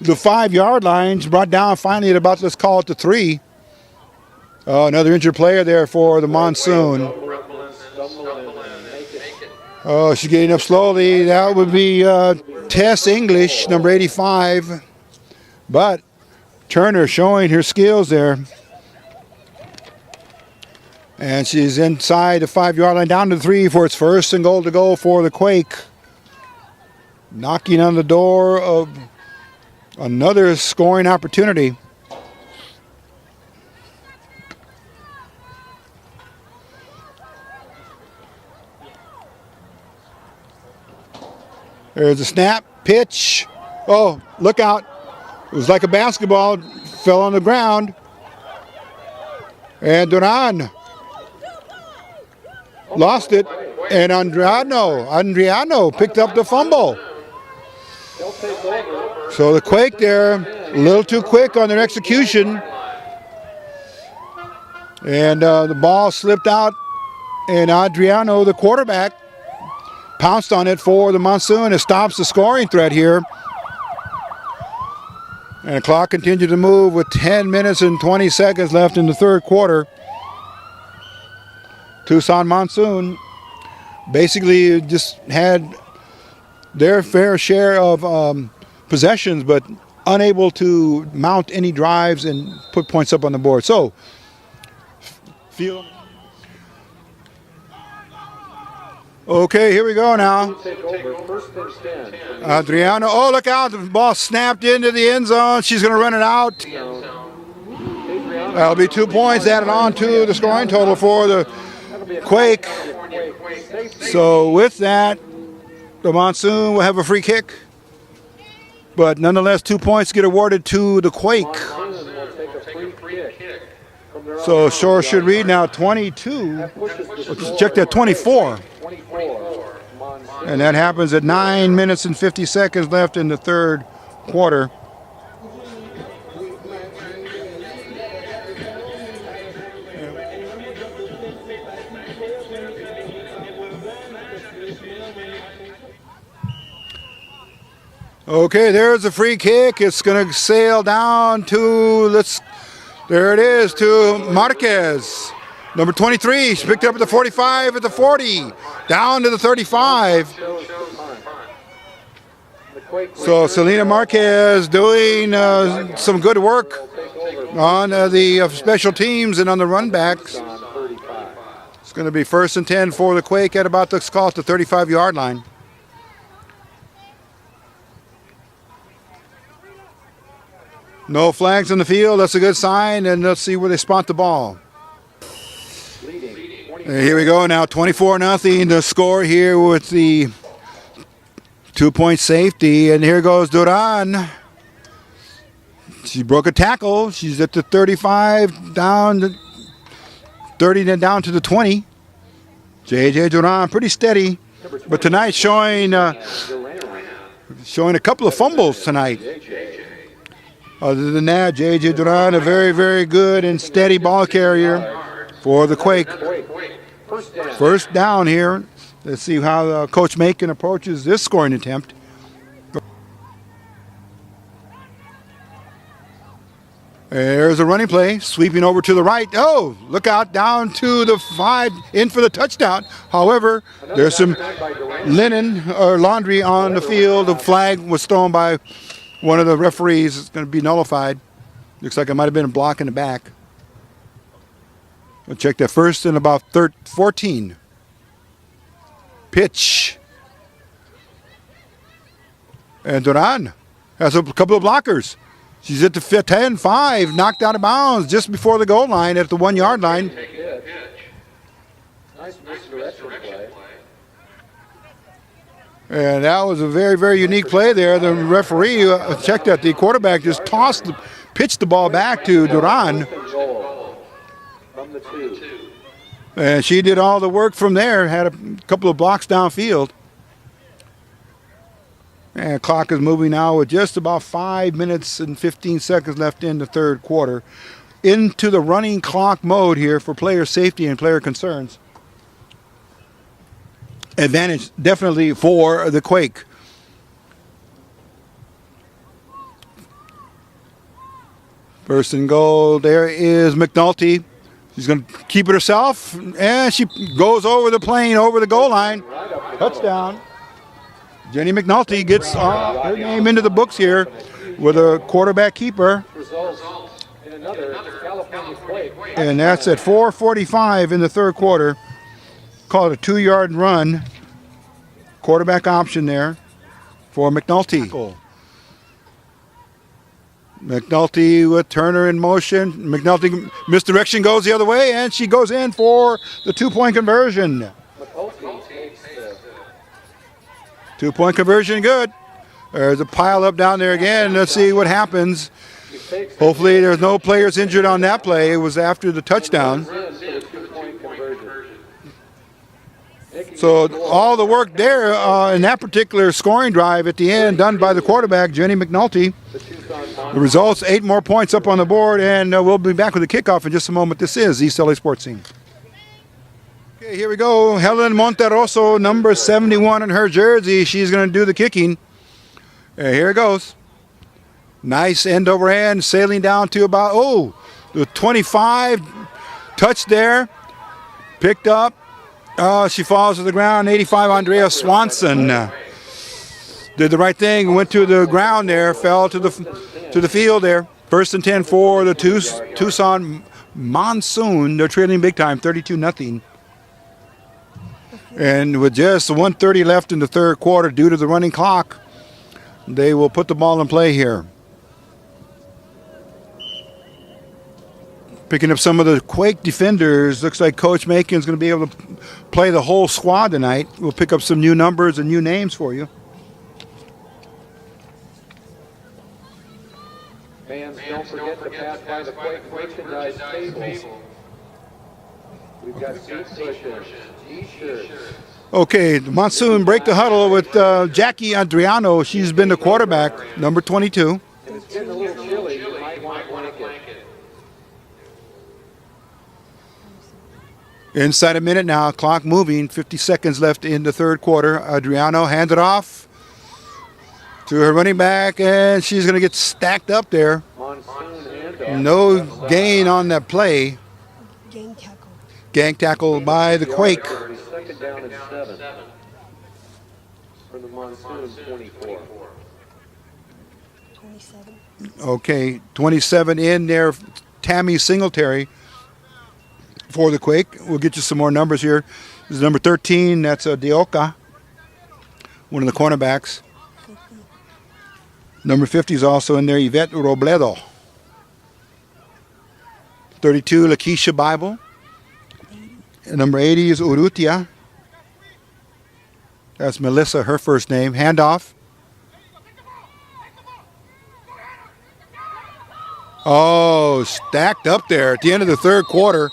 the 5-yard line. Brought down finally at about, let's call it the 3. Another injured player there for the Monsoon. Oh, she's getting up slowly. That would be Tess English, number 85. But Turner showing her skills there. And she's inside the 5-yard line, down to the 3 for its first and goal to go for the Quake. Knocking on the door of another scoring opportunity. There's a snap, pitch. Oh, look out. It was like a basketball, fell on the ground. And Duran lost it. And Andriano picked up the fumble. So the Quake there, a little too quick on their execution. And the ball slipped out. And Adriano, the quarterback, pounced on it for the Monsoon. It stops the scoring threat here. And the clock continued to move with 10 minutes and 20 seconds left in the third quarter. Tucson Monsoon basically just had their fair share of possessions, but unable to mount any drives and put points up on the board. So, feel. Okay, here we go now. Adriano, oh, look out. The ball snapped into the end zone. She's going to run it out. That'll be 2 points added on to the scoring total for the Quake. So with that, the Monsoon will have a free kick. But nonetheless, 2 points get awarded to the Quake. So sure should read now 22. Let's check that 24. And that happens at 9 minutes and 50 seconds left in the third quarter. Okay, there's a free kick. It's going to sail down to, there it is, to Marquez. Number 23, she picked it up at the 45, at the 40, down to the 35. So Selena Marquez doing some good work on the special teams and on the run backs. It's going to be 1st and 10 for the Quake at about, let's call it the 35-yard line. No flags in the field, that's a good sign, and let's see where they spot the ball. And here we go now, 24-0, the score here with the 2-point safety, and here goes Duran. She broke a tackle, she's at the 35, down to 30, then down to the 20. J.J. Duran, pretty steady, but tonight showing a couple of fumbles tonight. Other than that, J.J. Duran, a very, very good and steady ball carrier for the Quake. First down here. Let's see how Coach Macon approaches this scoring attempt. There's a running play, sweeping over to the right. Oh, look out, down to the 5, in for the touchdown. However, there's some linen or laundry on the field. The flag was thrown by one of the referees. Is going to be nullified. Looks like it might have been a block in the back. We'll check that first and about 14. Pitch. And Duran has a couple of blockers. She's at the 10-5, knocked out of bounds just before the goal line at the 1-yard line. Nice misdirection play. And that was a very, very unique play there. The referee checked that the quarterback just pitched the ball back to Duran. From the 2. And she did all the work from there, had a couple of blocks downfield. And clock is moving now with just about 5 minutes and 15 seconds left in the third quarter. Into the running clock mode here for player safety and player concerns. Advantage definitely for the Quake. First and goal, there is McNulty. She's going to keep it herself, and she goes over the plane, over the goal line. Touchdown. Jenny McNulty gets her name into the books here with a quarterback keeper. And that's at 4:45 in the third quarter. Call it a 2-yard run. Quarterback option there for McNulty. McNulty with Turner in motion. McNulty misdirection, goes the other way, and she goes in for the 2-point conversion. 2-point conversion, good. There's a pile up down there again. Let's see what happens. Hopefully there's no players injured on that play. It was after the touchdown. So all the work there in that particular scoring drive at the end done by the quarterback, Jenny McNulty. The results, 8 more points up on the board, and we'll be back with the kickoff in just a moment. This is East LA Sports Scene. Okay, here we go. Helen Monteroso, number 71 in her jersey. She's going to do the kicking. Here it goes. Nice end over end, sailing down to about, the 25. Touch there. Picked up. She falls to the ground. 85, Andrea Swanson. Did the right thing, went to the ground there, fell to the field there. First and 10 for the Tucson Monsoon. They're trailing big time, 32-0. And with just 1:30 left in the third quarter due to the running clock, they will put the ball in play here. Picking up some of the Quake defenders. Looks like Coach Macon's going to be able to play the whole squad tonight. We'll pick up some new numbers and new names for you. Fans, don't forget to pass by the Quake merchandise table. We've got seat cushions, t-shirts. Okay, the Monsoon break the huddle with Jackie Adriano. She's been the quarterback, number 22. If it's getting a little chilly, you might want a blanket. Inside a minute now, clock moving, 50 seconds left in the third quarter. Adriano handed off to her running back, and she's going to get stacked up there. No gain on that play. Gang tackle. Gang tackle by the Quake. Second down and 7 for the Monsoon 24. 27. Okay, 27 in there. Tammy Singletary for the Quake. We'll get you some more numbers here. This is number 13. That's Dioka, one of the cornerbacks. 50. Number 50 is also in there, Yvette Robledo. 32, Lakeisha Bible. 80. And number 80 is Urrutia. That's Melissa, her first name. Handoff. Oh, stacked up there at the end of the third quarter.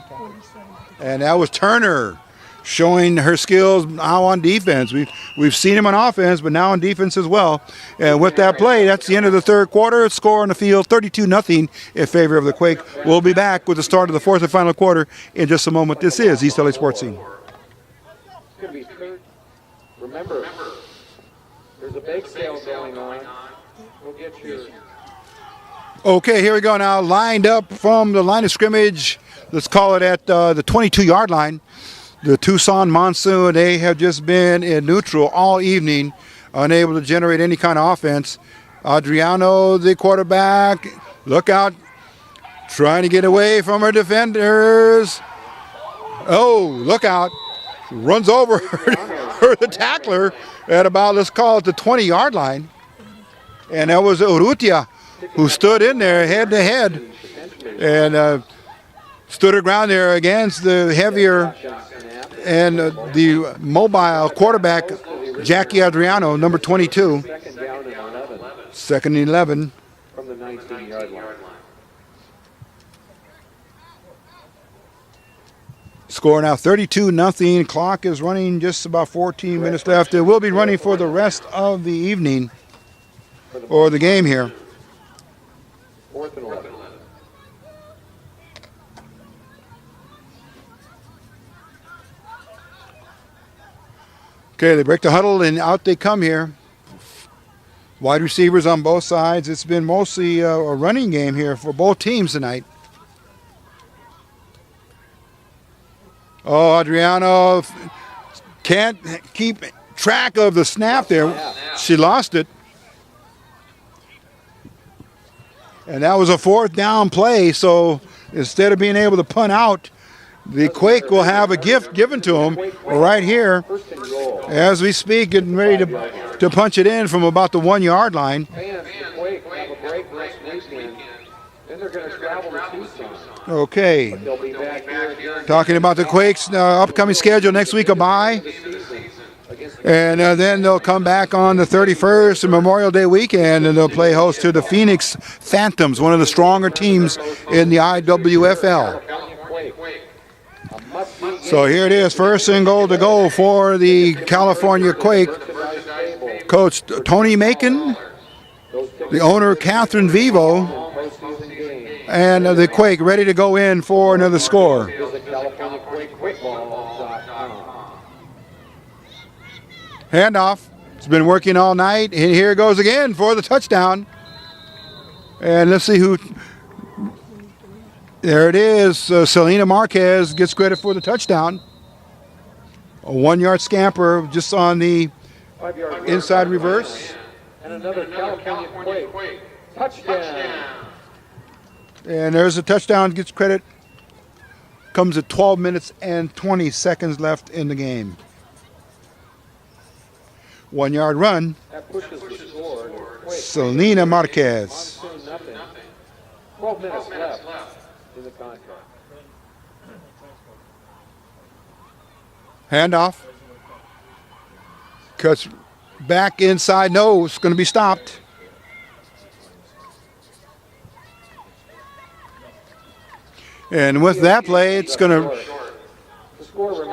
47. And that was Turner showing her skills now on defense. We've seen him on offense, but now on defense as well. And with that play, that's the end of the third quarter. Score on the field, 32-0 in favor of the Quake. We'll be back with the start of the fourth and final quarter in just a moment. This is East LA Sports Scene. It's going to be third. Remember, there's a bake sale going on. We'll get your... Okay, here we go now. Lined up from the line of scrimmage. Let's call it at the 22-yard line. The Tucson Monsoon, they have just been in neutral all evening, unable to generate any kind of offense. Adriano, the quarterback, look out, trying to get away from her defenders. Oh, look out. Runs over the tackler at about, let's call it the 20-yard line. And that was Urrutia, who stood in there head to head and stood her ground there against the heavier and the mobile quarterback, Jackie Adriano, number 22. Second down and 11 Second and 11. from the 19-yard line. Score now 32-0. Clock is running, just about 14 minutes left. It will be running for the rest of the evening or the game here. Fourth and 11. Okay, they break the huddle and out they come here. Wide receivers on both sides. It's been mostly a running game here for both teams tonight. Oh, Adriano can't keep track of the snap there. She lost it. And that was a fourth down play, so instead of being able to punt out, the Quake will have a gift given to them right here First and goal. as we speak, getting ready to punch it in from about the 1-yard line. Fans, the Quake have a break next weekend. Then they're going to travel to Tucson. Okay, They'll be back here again talking about the Quakes' upcoming schedule next week, a bye. this season against And then they'll come back on the 31st, Memorial Day weekend, and they'll play host to the Phoenix Phantoms, one of the stronger teams in the IWFL. California Quake. A must-see So here it is, first and goal to go for the California Quake. merchandise table. Coach Tony Macon, Those tickets the owner Catherine Vivo, postseason game. and the Quake ready to go in for another score. Visit CaliforniaQuakeFootball.com. Handoff. It's been working all night, and here it goes again for the touchdown. And let's see who. There it is. Selena Marquez gets credit for the touchdown. A 1-yard scamper just on the 5-yard inside reverse. and another California Quake. Touchdown. And there's a touchdown, gets credit. Comes at 12 minutes and 20 seconds left in the game. 1-yard run. That pushes the score. Quake. Selena Marquez. Monsoon, nothing. 12 minutes left. in the contract. Handoff. Cuts back inside. No, it's going to be stopped. And with that play, it's going to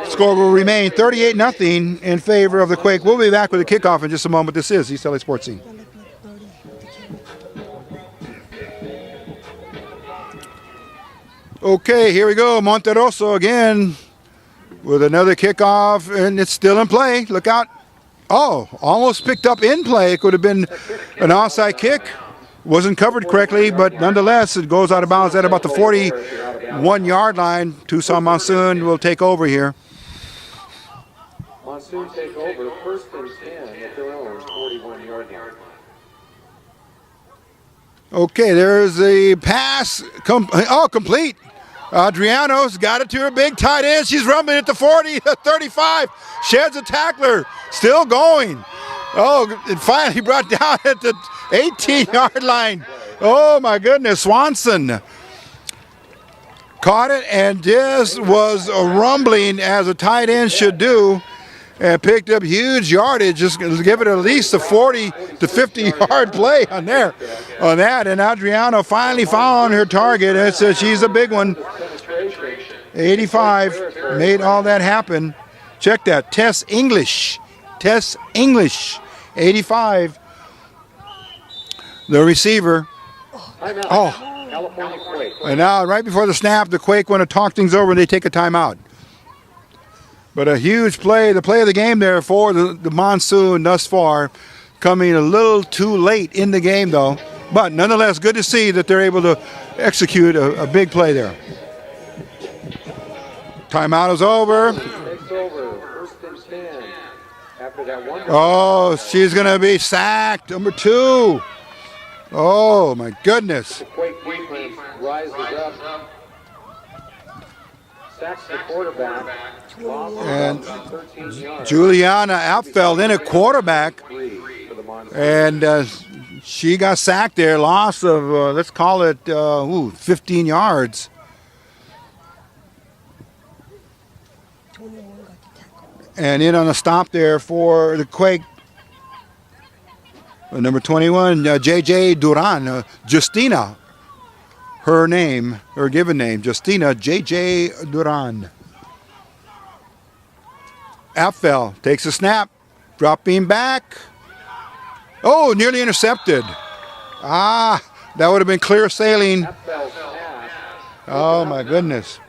score will remain 38-0 in favor of the Quake. We'll be back with a kickoff in just a moment. This is East LA Sports Scene. Okay, here we go. Monteroso again with another kickoff, and it's still in play. Look out. Oh, almost picked up in play. It could have been an onside kick. Wasn't covered correctly, but nonetheless, it goes out of bounds at about the 41-yard line. Tucson Monsoon will take over here. Monsoon take over, 1st and 10 at their own 41-yard line. Okay, there's a pass. Complete. Adriano's got it to her big tight end. She's rumbling at the 40, 35. Sheds a tackler. Still going. Oh, and finally brought down at the 18-yard line. Oh, my goodness. Swanson caught it and just was rumbling as a tight end should do, and picked up huge yardage. Just give it at least a 40 to 50-yard play on that. And Adriano finally found her target. And says she's a big one. 85 made all that happen. Check that. Tess English. 85. The receiver. Oh. And now right before the snap, the Quake want to talk things over and they take a timeout. But a huge play, the play of the game there for the Monsoon thus far, coming a little too late in the game though. But nonetheless, good to see that they're able to execute a big play there. Timeout is over. Oh, she's going to be sacked. Number 2. Oh, my goodness. The Quake defense rises up. Sacks the quarterback. And Juliana Apfel in at quarterback. And she got sacked there. Loss of, let's call it, 15 yards. And in on a stop there for the Quake. Number 21, J.J. Duran, Justina, her name, her given name, Justina J.J. Duran. Apfel takes a snap, dropping back. Oh, nearly intercepted. That would have been clear sailing. Oh, my goodness.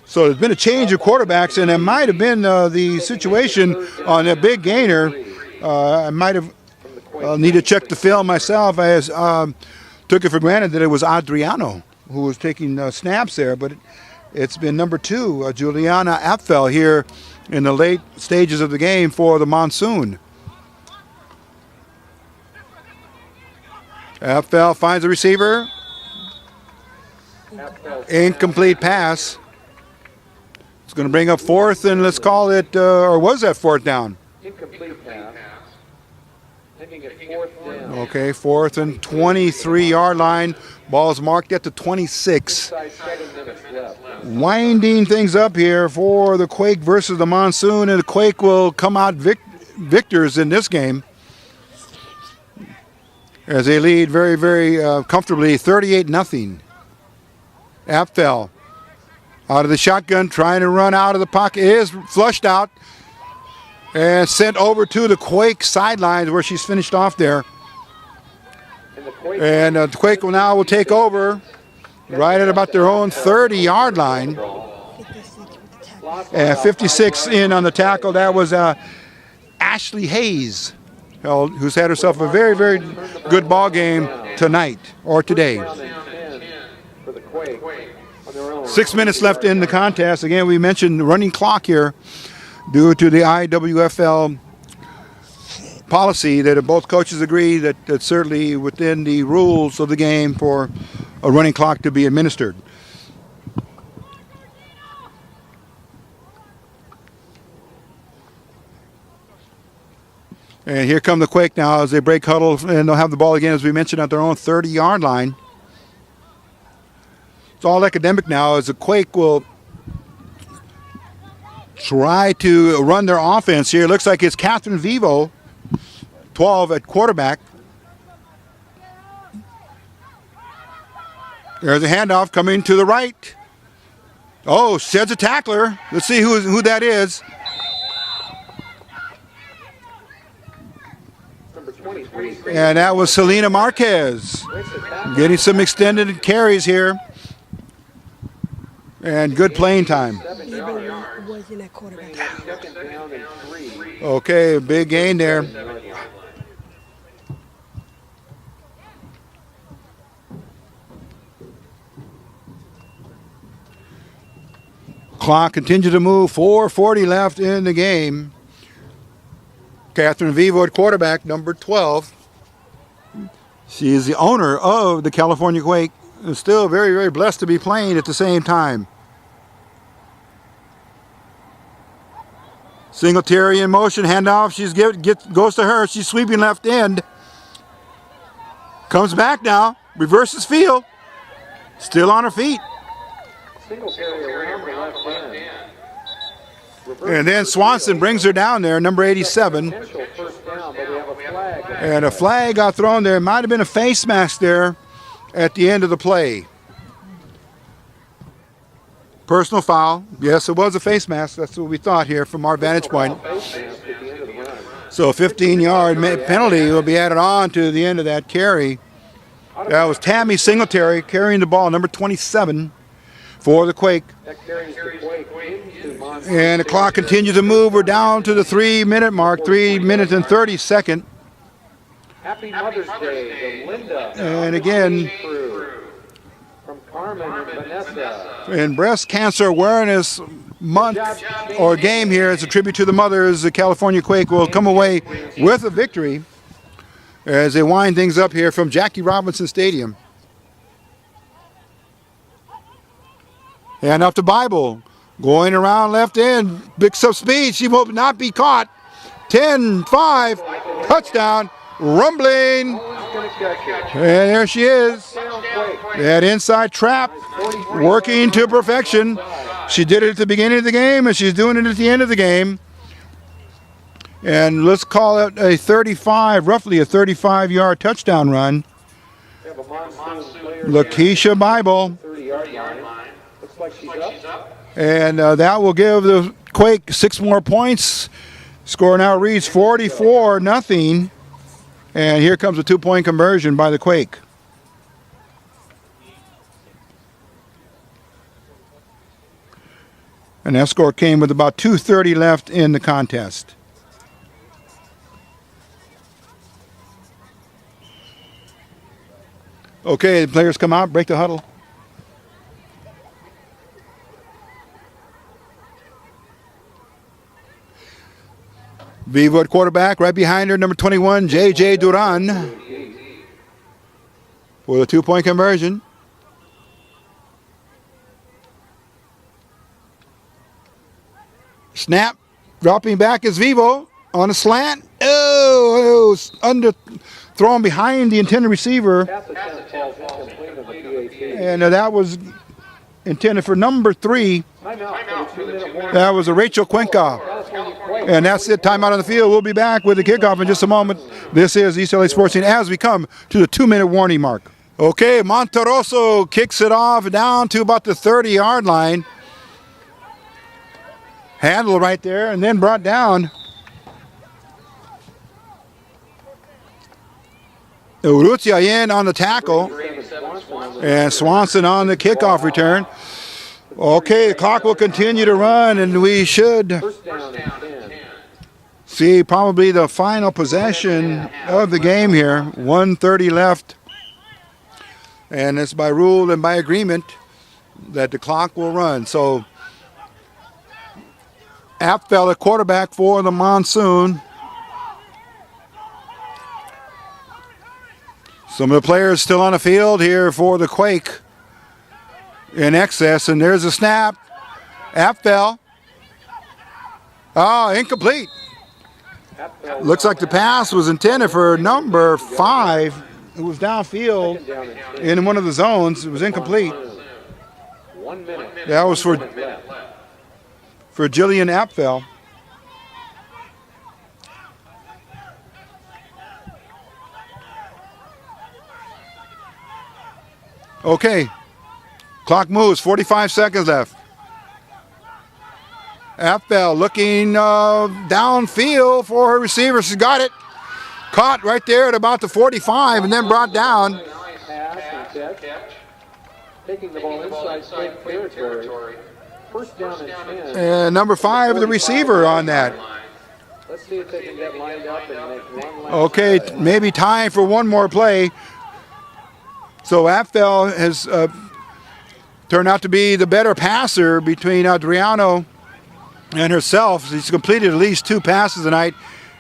So there's been a change of quarterbacks, and it might have been the situation on a big gainer. I might have need to check the film myself. I took it for granted that it was Adriano who was taking snaps there, but it's been number 2, Juliana Apfel, here in the late stages of the game for the Monsoon. Apfel finds the receiver. Incomplete pass. It's going to bring up 4th, and let's call it, or was that 4th down? Incomplete pass. Taking it 4th down. Okay, 4th and 23-yard line. Ball's marked at the 26. Winding things up here for the Quake versus the Monsoon, and the Quake will come out victors in this game as they lead very, very comfortably, 38-0. Apfel out of the shotgun, trying to run out of the pocket, is flushed out and sent over to the Quake sidelines where she's finished off there. And the Quake will take over right at about their own 30-yard line. And 56 in on the tackle. That was Ashley Hayes, who's had herself a very, very good ball game tonight or today. 6 minutes left in the contest. Again, we mentioned the running clock here due to the IWFL policy that both coaches agree that it's certainly within the rules of the game for a running clock to be administered. And here come the Quake now as they break huddle, and they'll have the ball again, as we mentioned, at their own 30-yard line. It's all academic now as the Quake will try to run their offense here. Looks like it's Vivo, 12 at quarterback. There's a handoff coming to the right. Oh, sheds a tackler. Let's see who that is. And that was Selena Marquez. Getting some extended carries here. And good playing time. Wasn't a quarterback. Okay, big gain there. Clock continues to move. 4:40 left in the game. Vivo at quarterback, number 12. She is the owner of the California Quake. And still very, very blessed to be playing at the same time. Singletary in motion, handoff. Goes to her. She's sweeping left end. Comes back now. Reverses field. Still on her feet. And then Swanson brings her down there, number 87. And a flag got thrown there. Might have been a face mask there at the end of the play. Personal foul. Yes, it was a face mask. That's what we thought here from our vantage point. So a 15-yard penalty will be added on to the end of that carry. That was Tammy Singletary carrying the ball, number 27 for the Quake. And the clock continues to move. We're down to the 3-minute mark, 3 minutes and 30 seconds. Happy Mother's Day to Linda. And again, from Carmen and Vanessa. in Breast Cancer Awareness Month or game here, as a tribute to the mothers, the California Quake will come away with a victory as they wind things up here from Jackie Robinson Stadium. And up to Bible, going around left end, picks up speed. She will not be caught. 10-5, touchdown, rumbling. And there she is. That inside trap, working to perfection. She did it at the beginning of the game, and she's doing it at the end of the game. And let's call it a 35, roughly a 35-yard touchdown run. Lakeisha Bible. And that will give the Quake 6 more points. Score now reads 44-0. And here comes a 2-point conversion by the Quake. And that score came with about 2:30 left in the contest. Okay, the players come out, break the huddle. Vivo at quarterback, right behind her, number 21, J.J. Duran, for the 2-point conversion. Snap, dropping back is Vivo on a slant. Oh, it was thrown behind the intended receiver. And that was intended for number 3. That was a Rachel Cuenca. And that's it. Timeout on the field. We'll be back with the kickoff in just a moment. This is East LA Sports Scene as we come to the 2-minute warning mark. Okay, Monteroso kicks it off down to about the 30-yard line. Handle right there and then brought down. Urrutia in on the tackle. And Swanson on the kickoff return. Okay, the clock will continue to run, and we should see probably the final possession of the game here. 1:30 left. And it's by rule and by agreement that the clock will run. So, Apfel at quarterback for the Monsoon. Some of the players still on the field here for the Quake in excess, and there's a snap. Apfel. Oh, incomplete. Looks like the pass was intended for number 5. It was downfield in one of the zones. It was incomplete. 1 minute. That was for Jillian Apfel. Okay, clock moves, 45 seconds left. Apfel looking downfield for her receiver. She's got it. Caught right there at about the 45 and then brought down. Pass and catch. Taking the ball inside Quake territory. First down and 10. And number 5, the receiver on that. Let's see if they can get lined up and make one last Okay, play. maybe time for one more play. So Apfel has turned out to be the better passer between Adriano and herself. She's completed at least 2 passes tonight.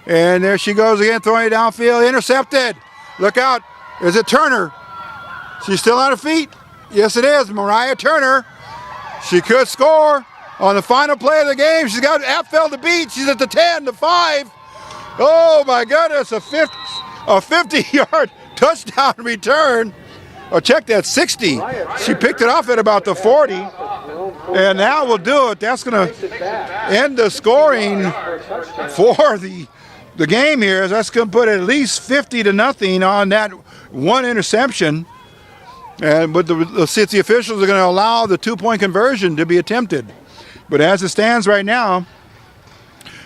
And there she goes again, throwing it downfield, intercepted. Look out, is it Turner? She's still on her feet. Yes, it is, Mariah Turner. She could score on the final play of the game. She's got Apfel to beat. She's at the 10, the 5. Oh my goodness, a 50-yard touchdown return. Oh, check that, 60. She picked it off at about the 40. And now we'll do it. That's going to end the scoring for the game here. That's going to put at least 50-0 on that one interception. But let's see if the officials are going to allow the 2-point conversion to be attempted. But as it stands right now,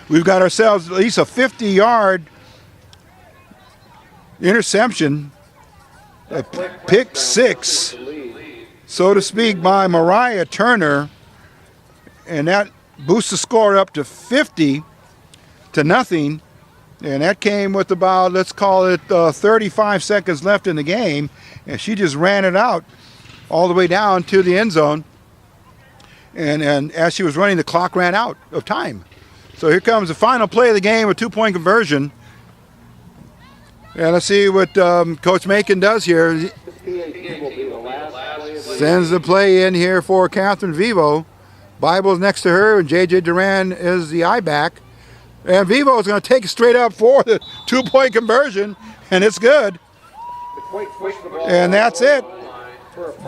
we've got ourselves at least a 50-yard interception. A pick 6, so to speak, by Mariah Turner, and that boosts the score up to 50-0, and that came with about, let's call it 35 seconds left in the game, and she just ran it out all the way down to the end zone, and as she was running, the clock ran out of time. So here comes the final play of the game, a 2-point conversion. And let's see what Coach Macon does here. Sends the play in here for Catherine Vivo. Bible's next to her, and J.J. Duran is the I-back. And Vivo is going to take it straight up for the 2-point conversion, and it's good. And that's it.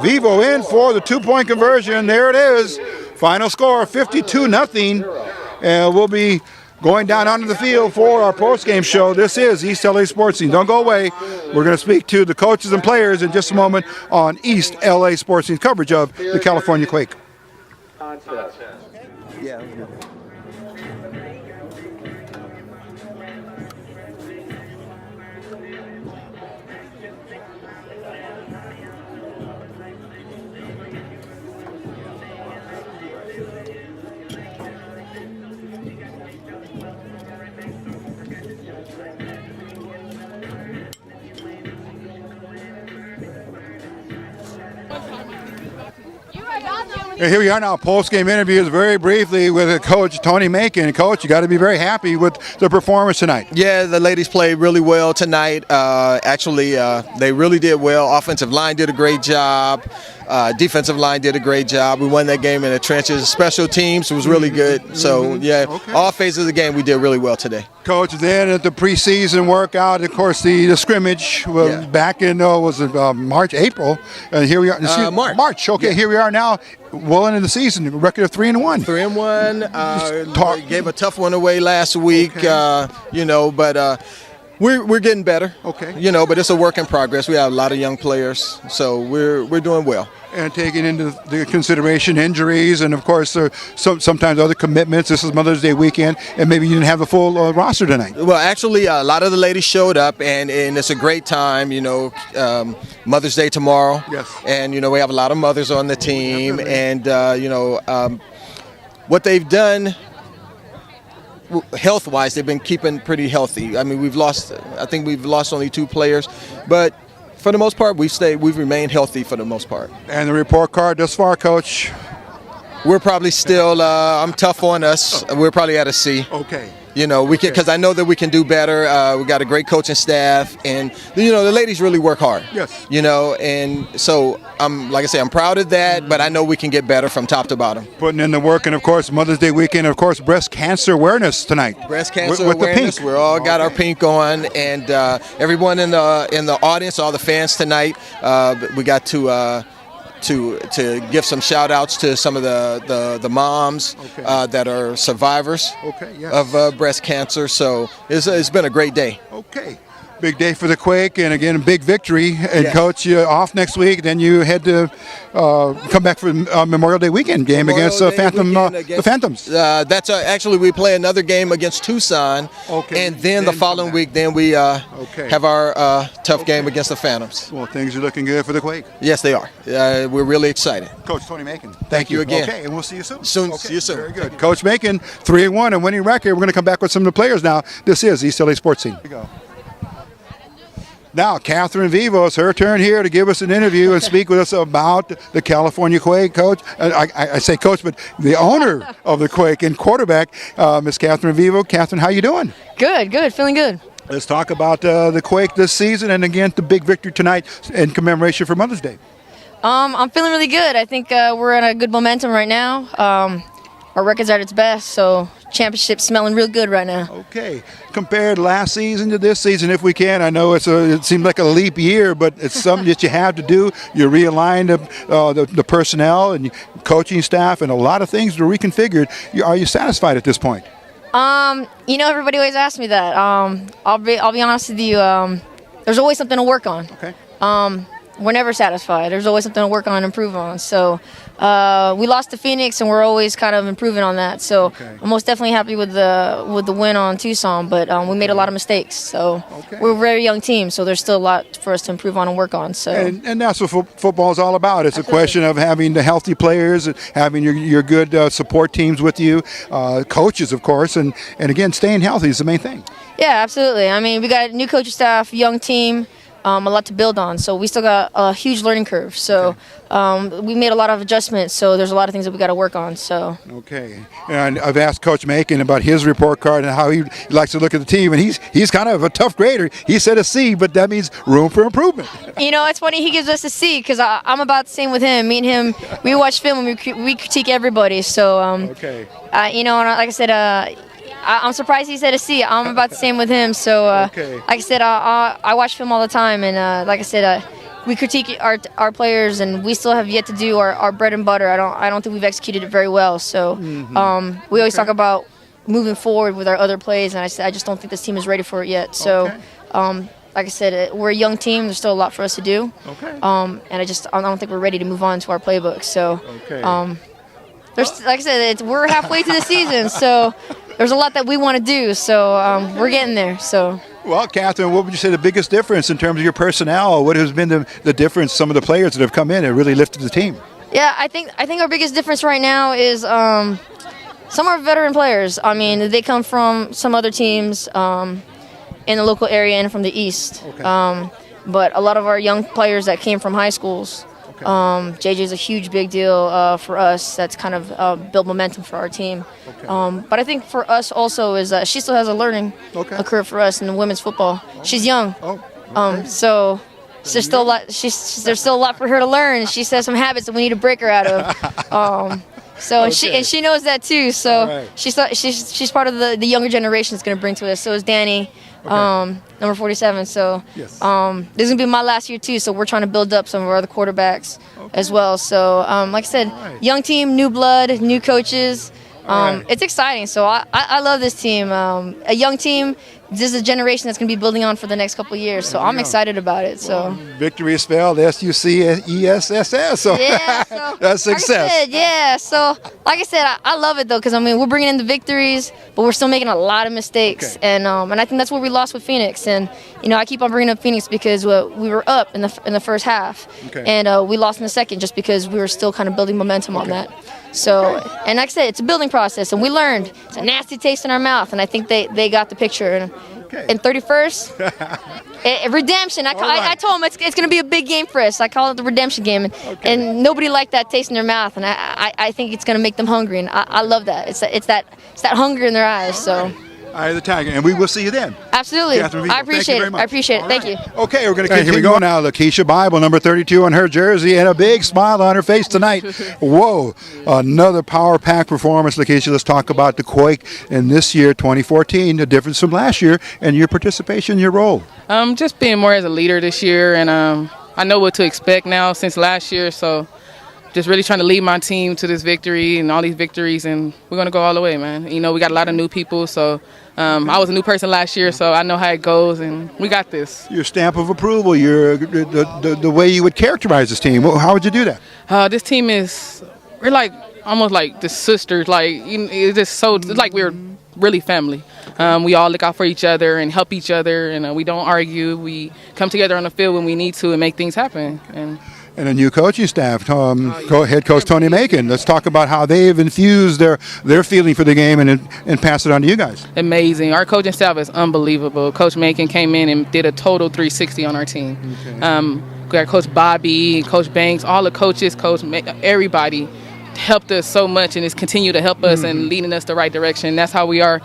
Vivo in for the 2-point conversion. There it is. Final score, 52-0. And we'll be going down onto the field for our post-game show. This is East LA Sports Scene. Don't go away. We're going to speak to the coaches and players in just a moment on East LA Sports Scene coverage of the California Quake. Yeah. And here we are now, post-game interviews very briefly with Coach Tony Macon. Coach, you got to be very happy with the performance tonight. Yeah, the ladies played really well tonight. They really did well. Offensive line did a great job. Defensive line did a great job. We won that game in the trenches. Special teams was really good. So, yeah, all phases of the game we did really well today. Coach, then at the preseason workout, of course, the scrimmage was back in, March, April. And here we are. March. Okay, yeah. Here we are now, well into the season, a record of 3-1. 3-1. Gave a tough one away last week, but we're getting better. Okay. But it's a work in progress. We have a lot of young players, so we're doing well. And taking into the consideration injuries and, of course, sometimes other commitments. This is Mother's Day weekend, and maybe you didn't have the full roster tonight. Well, actually, a lot of the ladies showed up, and it's a great time, Mother's Day tomorrow. Yes. And, we have a lot of mothers on the team, and, what they've done health-wise, they've been keeping pretty healthy. I mean, I think we've lost only 2 players, but for the most part, we've remained healthy for the most part. And the report card thus far, Coach? We're probably still, I'm tough on us. We're probably at a C. Okay. We can, because I know that we can do better. We got a great coaching staff, and the ladies really work hard. Yes. And so I'm proud of that, but I know we can get better from top to bottom. Putting in the work, and of course Mother's Day weekend, of course breast cancer awareness tonight. Breast cancer awareness. We all got our pink on, and everyone in the audience, all the fans tonight, we got to to give some shout outs to some of the moms that are survivors of breast cancer. So it's been a great day. Okay. Big day for the Quake, and again, a big victory. And Coach, you're off next week. Then you head to come back for Memorial Day weekend game against the PhantomZ. That's actually we play another game against Tucson, and then the following week, then we have our tough game against the PhantomZ. Well, things are looking good for the Quake. Yes, they are. We're really excited. Coach Tony Macon, thank you again. Okay, and we'll see you soon. See you soon. Very good. Coach Macon, 3-1 and winning record. We're going to come back with some of the players now. This is East LA Sports Scene. Here we go. Now, Catherine Vivo, it's her turn here to give us an interview and speak with us about the California Quake. Coach, I say coach, but the owner of the Quake and quarterback, Miss Catherine Vivo. Catherine, how you doing? Good, feeling good. Let's talk about the Quake this season, and again, the big victory tonight in commemoration for Mother's Day. I'm feeling really good. I think we're in a good momentum right now. Our record's at its best, so championship's smelling real good right now. Okay. Compared last season to this season, if we can, I know it seems like a leap year, but it's something that you have to do. You realign the personnel and coaching staff, and a lot of things are reconfigured. Are you satisfied at this point? Everybody always asks me that. I'll be honest with you. There's always something to work on. Okay. We're never satisfied. There's always something to work on and improve on. So we lost to Phoenix, and we're always kind of improving on that. So I'm most definitely happy with the win on Tucson, but we made a lot of mistakes. So we're a very young team, so there's still a lot for us to improve on and work on. So and that's what football is all about. It's a question of having the healthy players, having your good support teams with you, coaches, of course, and again, staying healthy is the main thing. Yeah, absolutely. I mean, we got a new coaching staff, young team. A lot to build on, so we still got a huge learning curve. So we made a lot of adjustments, so there's a lot of things that we got to work on. So and I've asked Coach Macon about his report card and how he likes to look at the team, and he's kind of a tough grader. He said a C, but that means room for improvement. It's funny he gives us a C because I'm about the same with him. Me and him, we watch film and we critique everybody. So and like I said. I'm surprised he said a C. I'm about the same with him. So, like I said, I watch film all the time, and like I said, we critique our players, and we still have yet to do our bread and butter. I don't think we've executed it very well. So, we always talk about moving forward with our other plays, and I just don't think this team is ready for it yet. So, like I said, we're a young team. There's still a lot for us to do. And I don't think we're ready to move on to our playbook. So, there's like I said, we're halfway through the season, so. There's a lot that we want to do, so we're getting there. So. Well, Catherine, what would you say the biggest difference in terms of your personnel? What has been the difference? Some of the players that have come in and really lifted the team. Yeah, I think our biggest difference right now is some are veteran players. I mean, they come from some other teams in the local area and from the East. But a lot of our young players that came from high schools. JJ is a huge big deal for us. That's kind of built momentum for our team. But I think for us also is she still has a learning curve for us in the women's football. She's young, so there's still a lot. There's still a lot for her to learn. She says some habits that we need to break her out of. And she knows that too. So she's part of the younger generation that's going to bring to us. So is Danny. Number 47. So this is gonna be my last year too. So we're trying to build up some of our other quarterbacks as well. So like I said, young team, new blood, new coaches. It's exciting. So I love this team. A young team. This is a generation that's going to be building on for the next couple of years. So I'm excited about it. So victory is spelled SUCESS. So that's success. So like I said, I love it though because I mean we're bringing in the victories, but we're still making a lot of mistakes. And I think that's where we lost with Phoenix. And I keep on bringing up Phoenix because we were up in the first half, and we lost in the second just because we were still kind of building momentum on that. So, and like I said, it's a building process, and we learned. It's a nasty taste in our mouth, and I think they got the picture. And 31st, redemption. I told them it's going to be a big game for us. I call it the redemption game, and nobody liked that taste in their mouth, and I think it's going to make them hungry, and I love that. It's that hunger in their eyes. So. Eye of the Tiger, and we will see you then. Absolutely. I appreciate it. I appreciate it. Thank you. Okay, we're going to continue. Here we go now. Lakeisha Bible, number 32 on her jersey, and a big smile on her face tonight. Whoa, another power pack performance. Lakeisha, let's talk about the Quake in this year, 2014, the difference from last year, and your participation, your role. Just being more as a leader this year, and I know what to expect now since last year, so just really trying to lead my team to this victory and all these victories, and we're going to go all the way, man. You know, we got a lot of new people, so I was a new person last year, so I know how it goes, and we got this. Your stamp of approval, the way you would characterize this team. How would you do that? This team we're like almost like the sisters. Like, it's just so, it's like we're really family. We all look out for each other and help each other, and we don't argue. We come together on the field when we need to and make things happen. And a new coaching staff, head coach Tony Macon. Let's talk about how they've infused their feeling for the game and pass it on to you guys. Amazing. Our coaching staff is unbelievable. Coach Macon came in and did a total 360 on our team. Okay. We got Coach Bobby, Coach Banks, all the coaches, everybody helped us so much and has continued to help us and leading us the right direction. That's how we are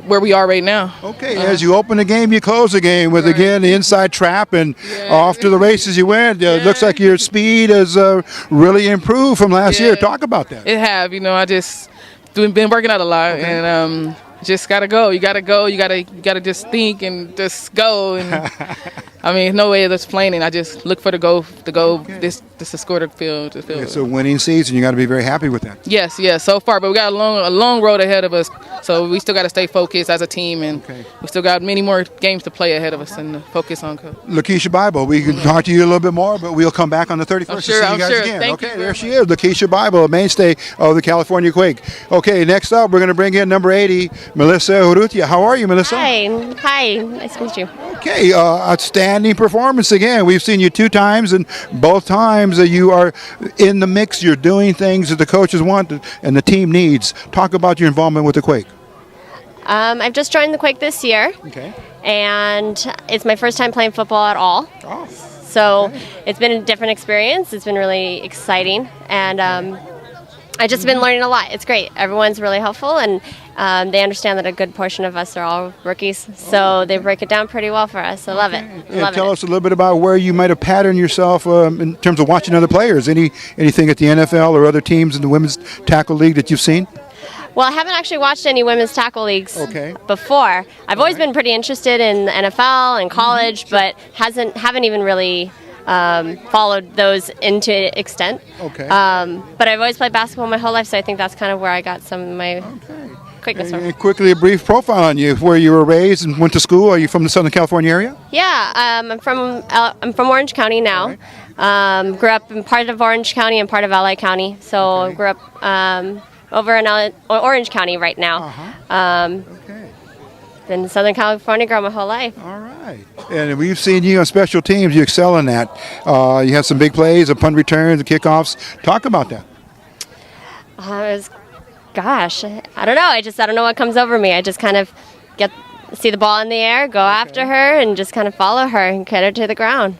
where we are right now. Okay, as you open the game, you close the game with, again, the inside trap, and off to the races you went. Looks like your speed has really improved from last year. Talk about that. It have. I just been working out a lot, and just gotta go. You gotta just think and just go. And I mean, no way of explaining. I just look for the goal. This to score the field. It's a winning season. You got to be very happy with that. Yes, so far, but we got a long road ahead of us. So we still got to stay focused as a team, and we still got many more games to play ahead of us and focus on. Lakeisha Bible, we can talk to you a little bit more, but we'll come back on the 31st to see you guys again. Thank you. There she is, Lakeisha Bible, a mainstay of the California Quake. Okay, next up, we're going to bring in number 80, Melissa Urrutia. How are you, Melissa? Hi, nice to meet you. Okay, outstanding performance again. We've seen you 2 times, and both times you are in the mix. You're doing things that the coaches want and the team needs. Talk about your involvement with the Quake. I've just joined the Quake this year, and it's my first time playing football at all. Oh. So it's been a different experience. It's been really exciting, and I've just been learning a lot. It's great. Everyone's really helpful, and they understand that a good portion of us are all rookies, so they break it down pretty well for us. I love it. Tell us a little bit about where you might have patterned yourself in terms of watching other players. Anything at the NFL or other teams in the women's tackle league that you've seen? Well, I haven't actually watched any women's tackle leagues before. I've always been pretty interested in the NFL and college, but haven't even really followed those into extent. But I've always played basketball my whole life, so I think that's kind of where I got some of my quickness from. And quickly, a brief profile on you, where you were raised and went to school. Are you from the Southern California area? Yeah, I'm from Orange County now. Grew up in part of Orange County and part of LA County, so grew up over in Orange County right now. Been in Southern California girl my whole life. All right. And we've seen you on special teams. You excel in that. You have some big plays, punt returns, kickoffs. Talk about that. Gosh, I don't know. I don't know what comes over me. I just kind of see the ball in the air, go after her, and just kind of follow her and get her to the ground.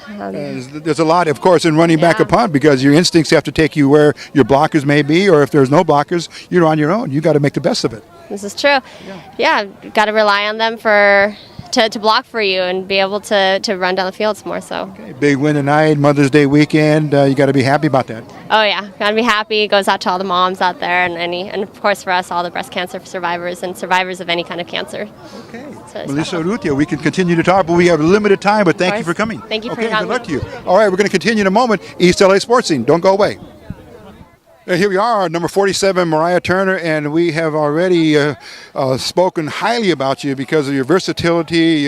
There's a lot, of course, in running back a punt, because your instincts have to take you where your blockers may be, or if there's no blockers, you're on your own. You got to make the best of it. This is true. Yeah, got to rely on them to block for you and be able to run down the fields more so. Big win tonight, Mother's Day weekend. You got to be happy about that. Oh yeah, got to be happy. It goes out to all the moms out there, and of course for us, all the breast cancer survivors and survivors of any kind of cancer. So Melissa Urrutia, we can continue to talk, but we have limited time. But thank you for coming. Thank you for having me. Good luck to you. All right, we're going to continue in a moment. East LA Sports Scene. Don't go away. Here we are, number 47, Mariah Turner, and we have already spoken highly about you because of your versatility,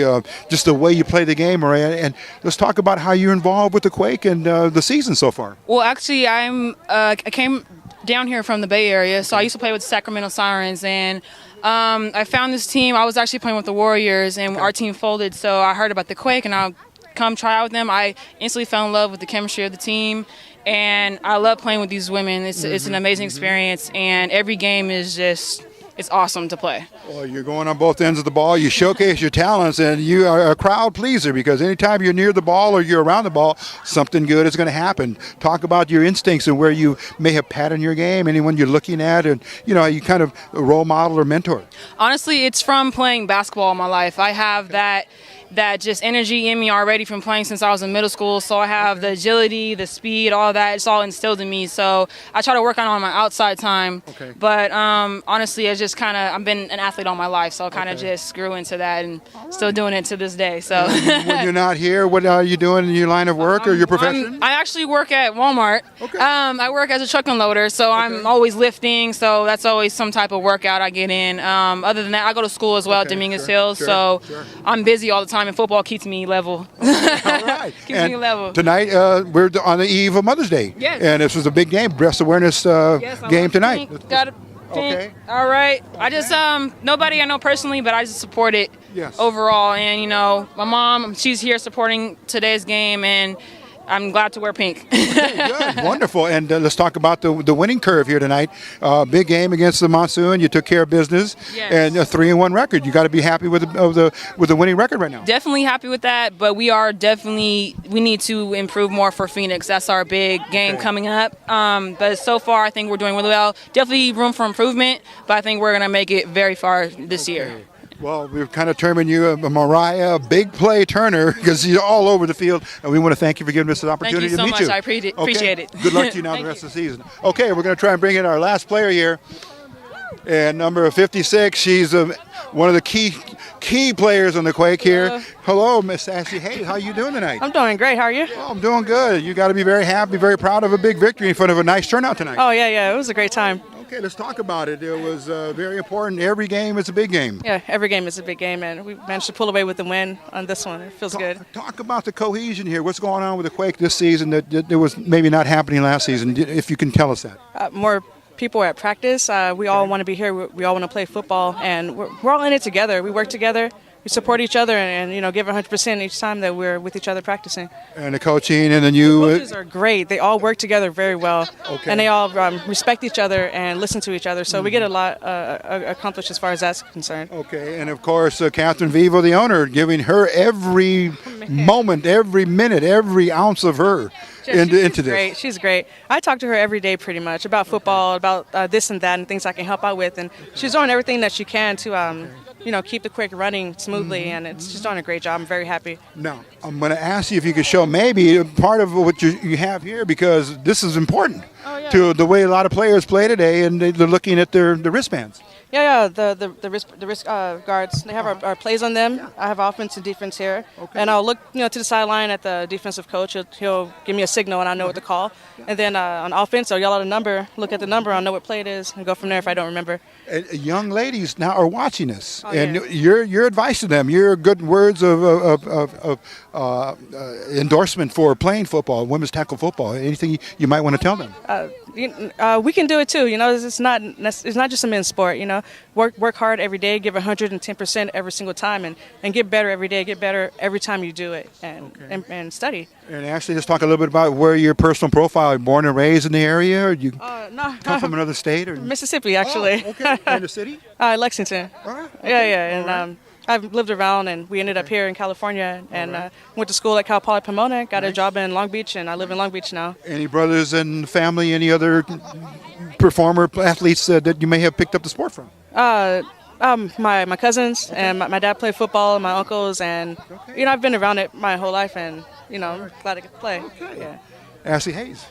just the way you play the game, Mariah. And let's talk about how you're involved with the Quake and the season so far. Well, actually, I came down here from the Bay Area, so I used to play with the Sacramento Sirens, and I found this team. I was actually playing with the Warriors, and our team folded, so I heard about the Quake, and I'll come try out with them. I instantly fell in love with the chemistry of the team. And I love playing with these women. It's an amazing experience, and every game is it's awesome to play. Well, you're going on both ends of the ball. You showcase your talents, and you are a crowd pleaser, because anytime you're near the ball or you're around the ball, something good is going to happen. Talk about your instincts and where you may have patterned your game, anyone you're looking at, and you kind of role model or mentor. Honestly, it's from playing basketball all my life. I have that that just energy in me already from playing since I was in middle school. So I have the agility, the speed, all that. It's all instilled in me. So I try to work on my outside time. But honestly, it's just kind of, I've been an athlete all my life. So I kind of just grew into that and still doing it to this day. So when you're not here, what are you doing in your line of work or your profession? I actually work at Walmart. I work as a truck unloader. So I'm always lifting. So that's always some type of workout I get in. Other than that, I go to school as well at Dominguez Hills. So I'm busy all the time, and football keeps me level. All right. Keeps me level. Tonight, we're on the eve of Mother's Day. Yes. And this was a big game, breast awareness game tonight. Pink. Got it. Pink. All right. I just, nobody I know personally, but I just support it overall. And, you know, my mom, she's here supporting today's game, and I'm glad to wear pink. Good, wonderful. And let's talk about the winning curve here tonight. Big game against the Monsoon. You took care of business, and a 3-1 record. You got to be happy with the winning record right now. Definitely happy with that, but we need to improve more for Phoenix. That's our big game coming up. But so far, I think we're doing really well. Definitely room for improvement, but I think we're gonna make it very far this year. Well, we've kind of termed you a Mariah big play Turner because you're all over the field, and we want to thank you for giving us an opportunity to meet you. Thank you so much. I appreciate it. Good luck to you now the rest of the season. Okay, we're going to try and bring in our last player here, and number 56. She's one of the key players on the Quake here. Hello, Miss Ashley Hayes. How are you doing tonight? I'm doing great. How are you? Oh, I'm doing good. You got to be very happy, very proud of a big victory in front of a nice turnout tonight. Oh, yeah. It was a great time. Okay, let's talk about it. It was very important. Every game is a big game. Yeah, every game is a big game, and we managed to pull away with the win on this one. It feels good. Talk about the cohesion here. What's going on with the Quake this season that was maybe not happening last season, if you can tell us that. More people at practice. We all want to be here. We all want to play football, and we're all in it together. We work together. We support each other and give 100% each time that we're with each other practicing. And the coaching and the new coaches are great. They all work together very well, and they all respect each other and listen to each other. So we get a lot accomplished as far as that's concerned. Okay, and of course, Catherine Vivo, the owner, giving her every moment, every minute, every ounce of her into this. Great. She's great. I talk to her every day pretty much about football, about this and that, and things I can help out with. And she's doing everything that she can to keep the Quake running smoothly, and she's doing a great job. I'm very happy. Now, I'm going to ask you if you could show maybe part of what you have here, because this is important to the way a lot of players play today, and they're looking at the wristbands. Yeah, the wrist guards. They have our plays on them. I have offense and defense here, and I'll look to the sideline at the defensive coach. He'll give me a signal, and I know what to call. And then on offense, I'll yell out a number, look at the number, I'll know what play it is, and go from there if I don't remember. And young ladies now are watching this, and your advice to them, your good words of endorsement for playing football, women's tackle football. Anything you might want to tell them? We can do it too. It's not just a men's sport. Work hard every day, give 110% every single time, and get better every day. Get better every time you do it, and study. And Ashley, let's talk a little bit about where your personal profile. Are you born and raised in the area, or you come from another state, or Mississippi, actually. Oh, okay. In the city? Lexington. And I've lived around, and we ended up here in California, and went to school at Cal Poly Pomona, got a job in Long Beach, and I live in Long Beach now. Any brothers and family, any other performer athletes that you may have picked up the sport from? My cousins, and my dad played football, and my uncles, and I've been around it my whole life, and I'm glad I could play. Okay. Yeah. Ashley Hayes,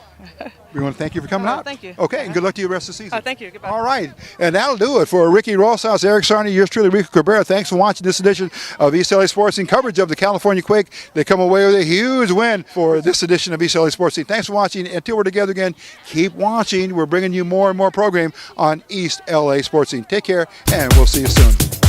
we want to thank you for coming out. Thank you. Okay, and good luck to you the rest of the season. Thank you. Goodbye. All right, and that'll do it for Ricky Rosas, Eric Sarney, yours truly, Rico Cabrera. Thanks for watching this edition of East LA Sports Scene coverage of the California Quake. They come away with a huge win for this edition of East LA Sports Scene. Thanks for watching. Until we're together again, keep watching. We're bringing you more and more program on East LA Sports Scene. Take care, and we'll see you soon.